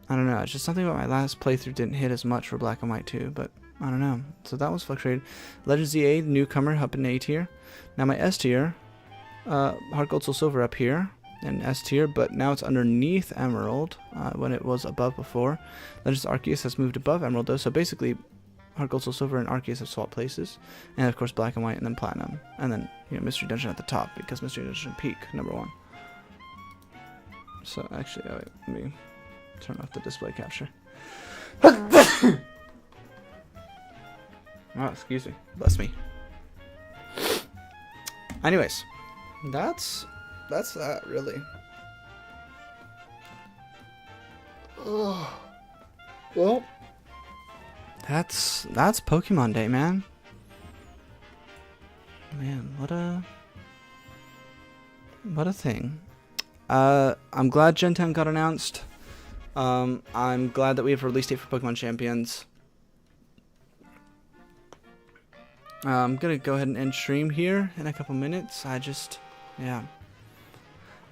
I don't know, it's just something about my last playthrough didn't hit as much for Black and White 2, but I don't know. So that was fluctuated. Legend ZA, newcomer, up in A tier. Now my S tier, Heart Gold Soul Silver up here, in S tier, but now it's underneath Emerald, when it was above before. Legends Arceus has moved above Emerald though, so basically Heart Gold Soul Silver and Arceus have swapped places. And of course Black and White, and then Platinum. And then, you know, Mystery Dungeon at the top, because Mystery Dungeon peak, #1. So actually, oh wait, let me turn off the display capture. Oh, excuse me. Bless me. Anyways, that's that, really. Oh. Well, that's Pokemon Day, man. Man, what a thing. I'm glad Gen 10 got announced. I'm glad that we have a release date for Pokemon Champions. I'm gonna go ahead and end stream here in a couple minutes. Yeah.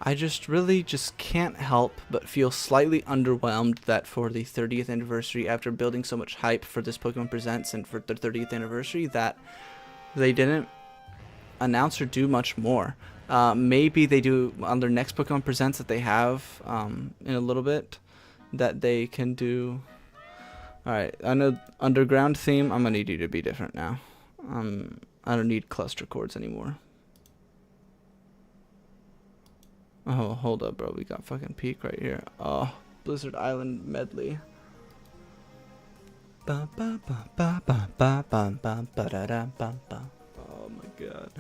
I just really just can't help but feel slightly underwhelmed that for the 30th anniversary, after building so much hype for this Pokemon Presents and for the 30th anniversary, that they didn't announce or do much more. Maybe they do on their next Pokemon Presents that they have in a little bit, that they can do. Alright, I know underground theme, I'm gonna need you to be different now. I don't need cluster chords anymore. Oh, hold up, bro. We got fucking peak right here. Oh, Blizzard Island medley. Ba ba ba ba ba ba ba ba ba da da ba ba. Oh my god.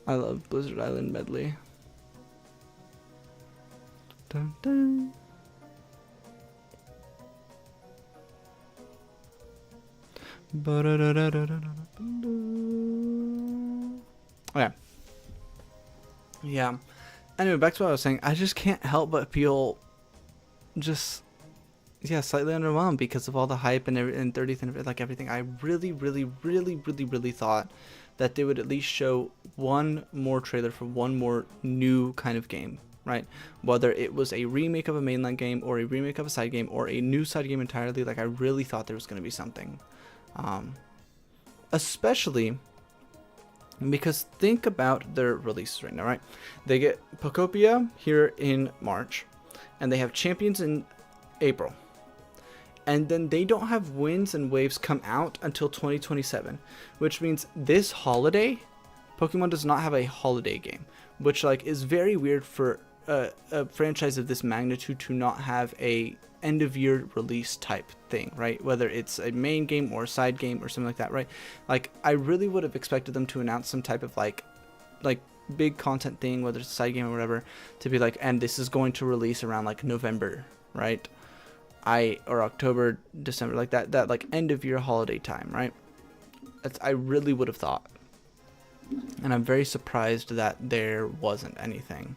I love Blizzard Island medley. Dun dun. Okay. Yeah. Anyway, back to what I was saying. I just can't help but feel just, yeah, slightly underwhelmed because of all the hype and 30th and like everything. I really thought that they would at least show one more trailer for one more new kind of game, right? Whether it was a remake of a mainline game or a remake of a side game or a new side game entirely, like I really thought there was going to be something. Especially because think about their releases right now, right? They get Pokopia here in March, and they have Champions in April. And then they don't have Winds and Waves come out until 2027, which means this holiday, Pokemon does not have a holiday game, which like is very weird for a franchise of this magnitude to not have a end of year release type thing, right? Whether it's a main game or a side game or something like that, right? Like I really would have expected them to announce some type of like big content thing, whether it's a side game or whatever, to be like, and this is going to release around like November, right? Or October, December, like that like end of year holiday time, right? I really would have thought. And I'm very surprised that there wasn't anything.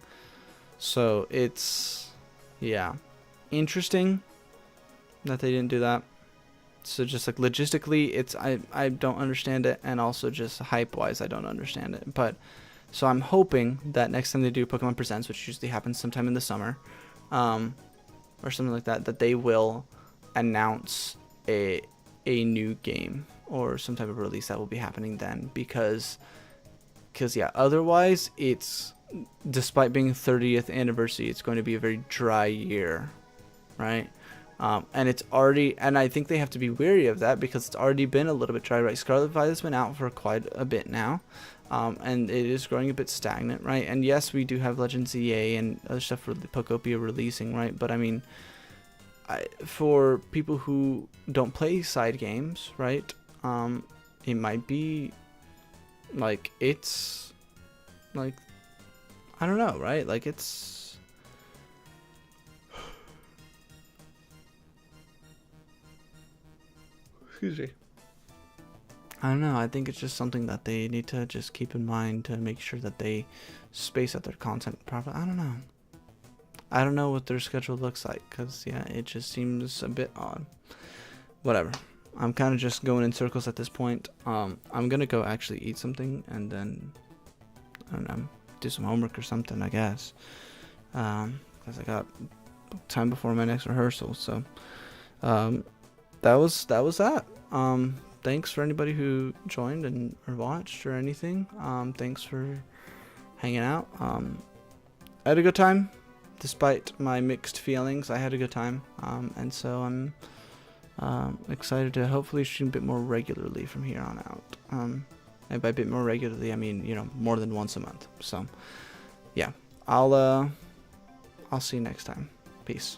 So it's, yeah, interesting that they didn't do that. So just like logistically, it's I don't understand it, and also just hype wise, I don't understand it. But so I'm hoping that next time they do Pokemon Presents, which usually happens sometime in the summer, or something like that, that they will announce a new game or some type of release that will be happening then, because yeah, otherwise it's, despite being 30th anniversary, it's going to be a very dry year, right? And it's already, and I think they have to be wary of that because it's already been a little bit dry, right? Scarlet Violet's been out for quite a bit now, and it is growing a bit stagnant, right? And yes, we do have Legends EA and other stuff for the Pokopia releasing, right? But I mean, for people who don't play side games, right? It might be like, it's like, I don't know, right? Like it's, excuse me. I don't know. I think it's just something that they need to just keep in mind to make sure that they space out their content properly. I don't know. I don't know what their schedule looks like, because, yeah, it just seems a bit odd. Whatever. I'm kind of just going in circles at this point. I'm going to go actually eat something and then, I don't know, do some homework or something, I guess. Because I got time before my next rehearsal. So, that was that. Thanks for anybody who joined and or watched or anything. Thanks for hanging out. I had a good time. Despite my mixed feelings, I had a good time. And so I'm excited to hopefully stream a bit more regularly from here on out. And by a bit more regularly, I mean, you know, more than once a month. So, yeah, I'll see you next time. Peace.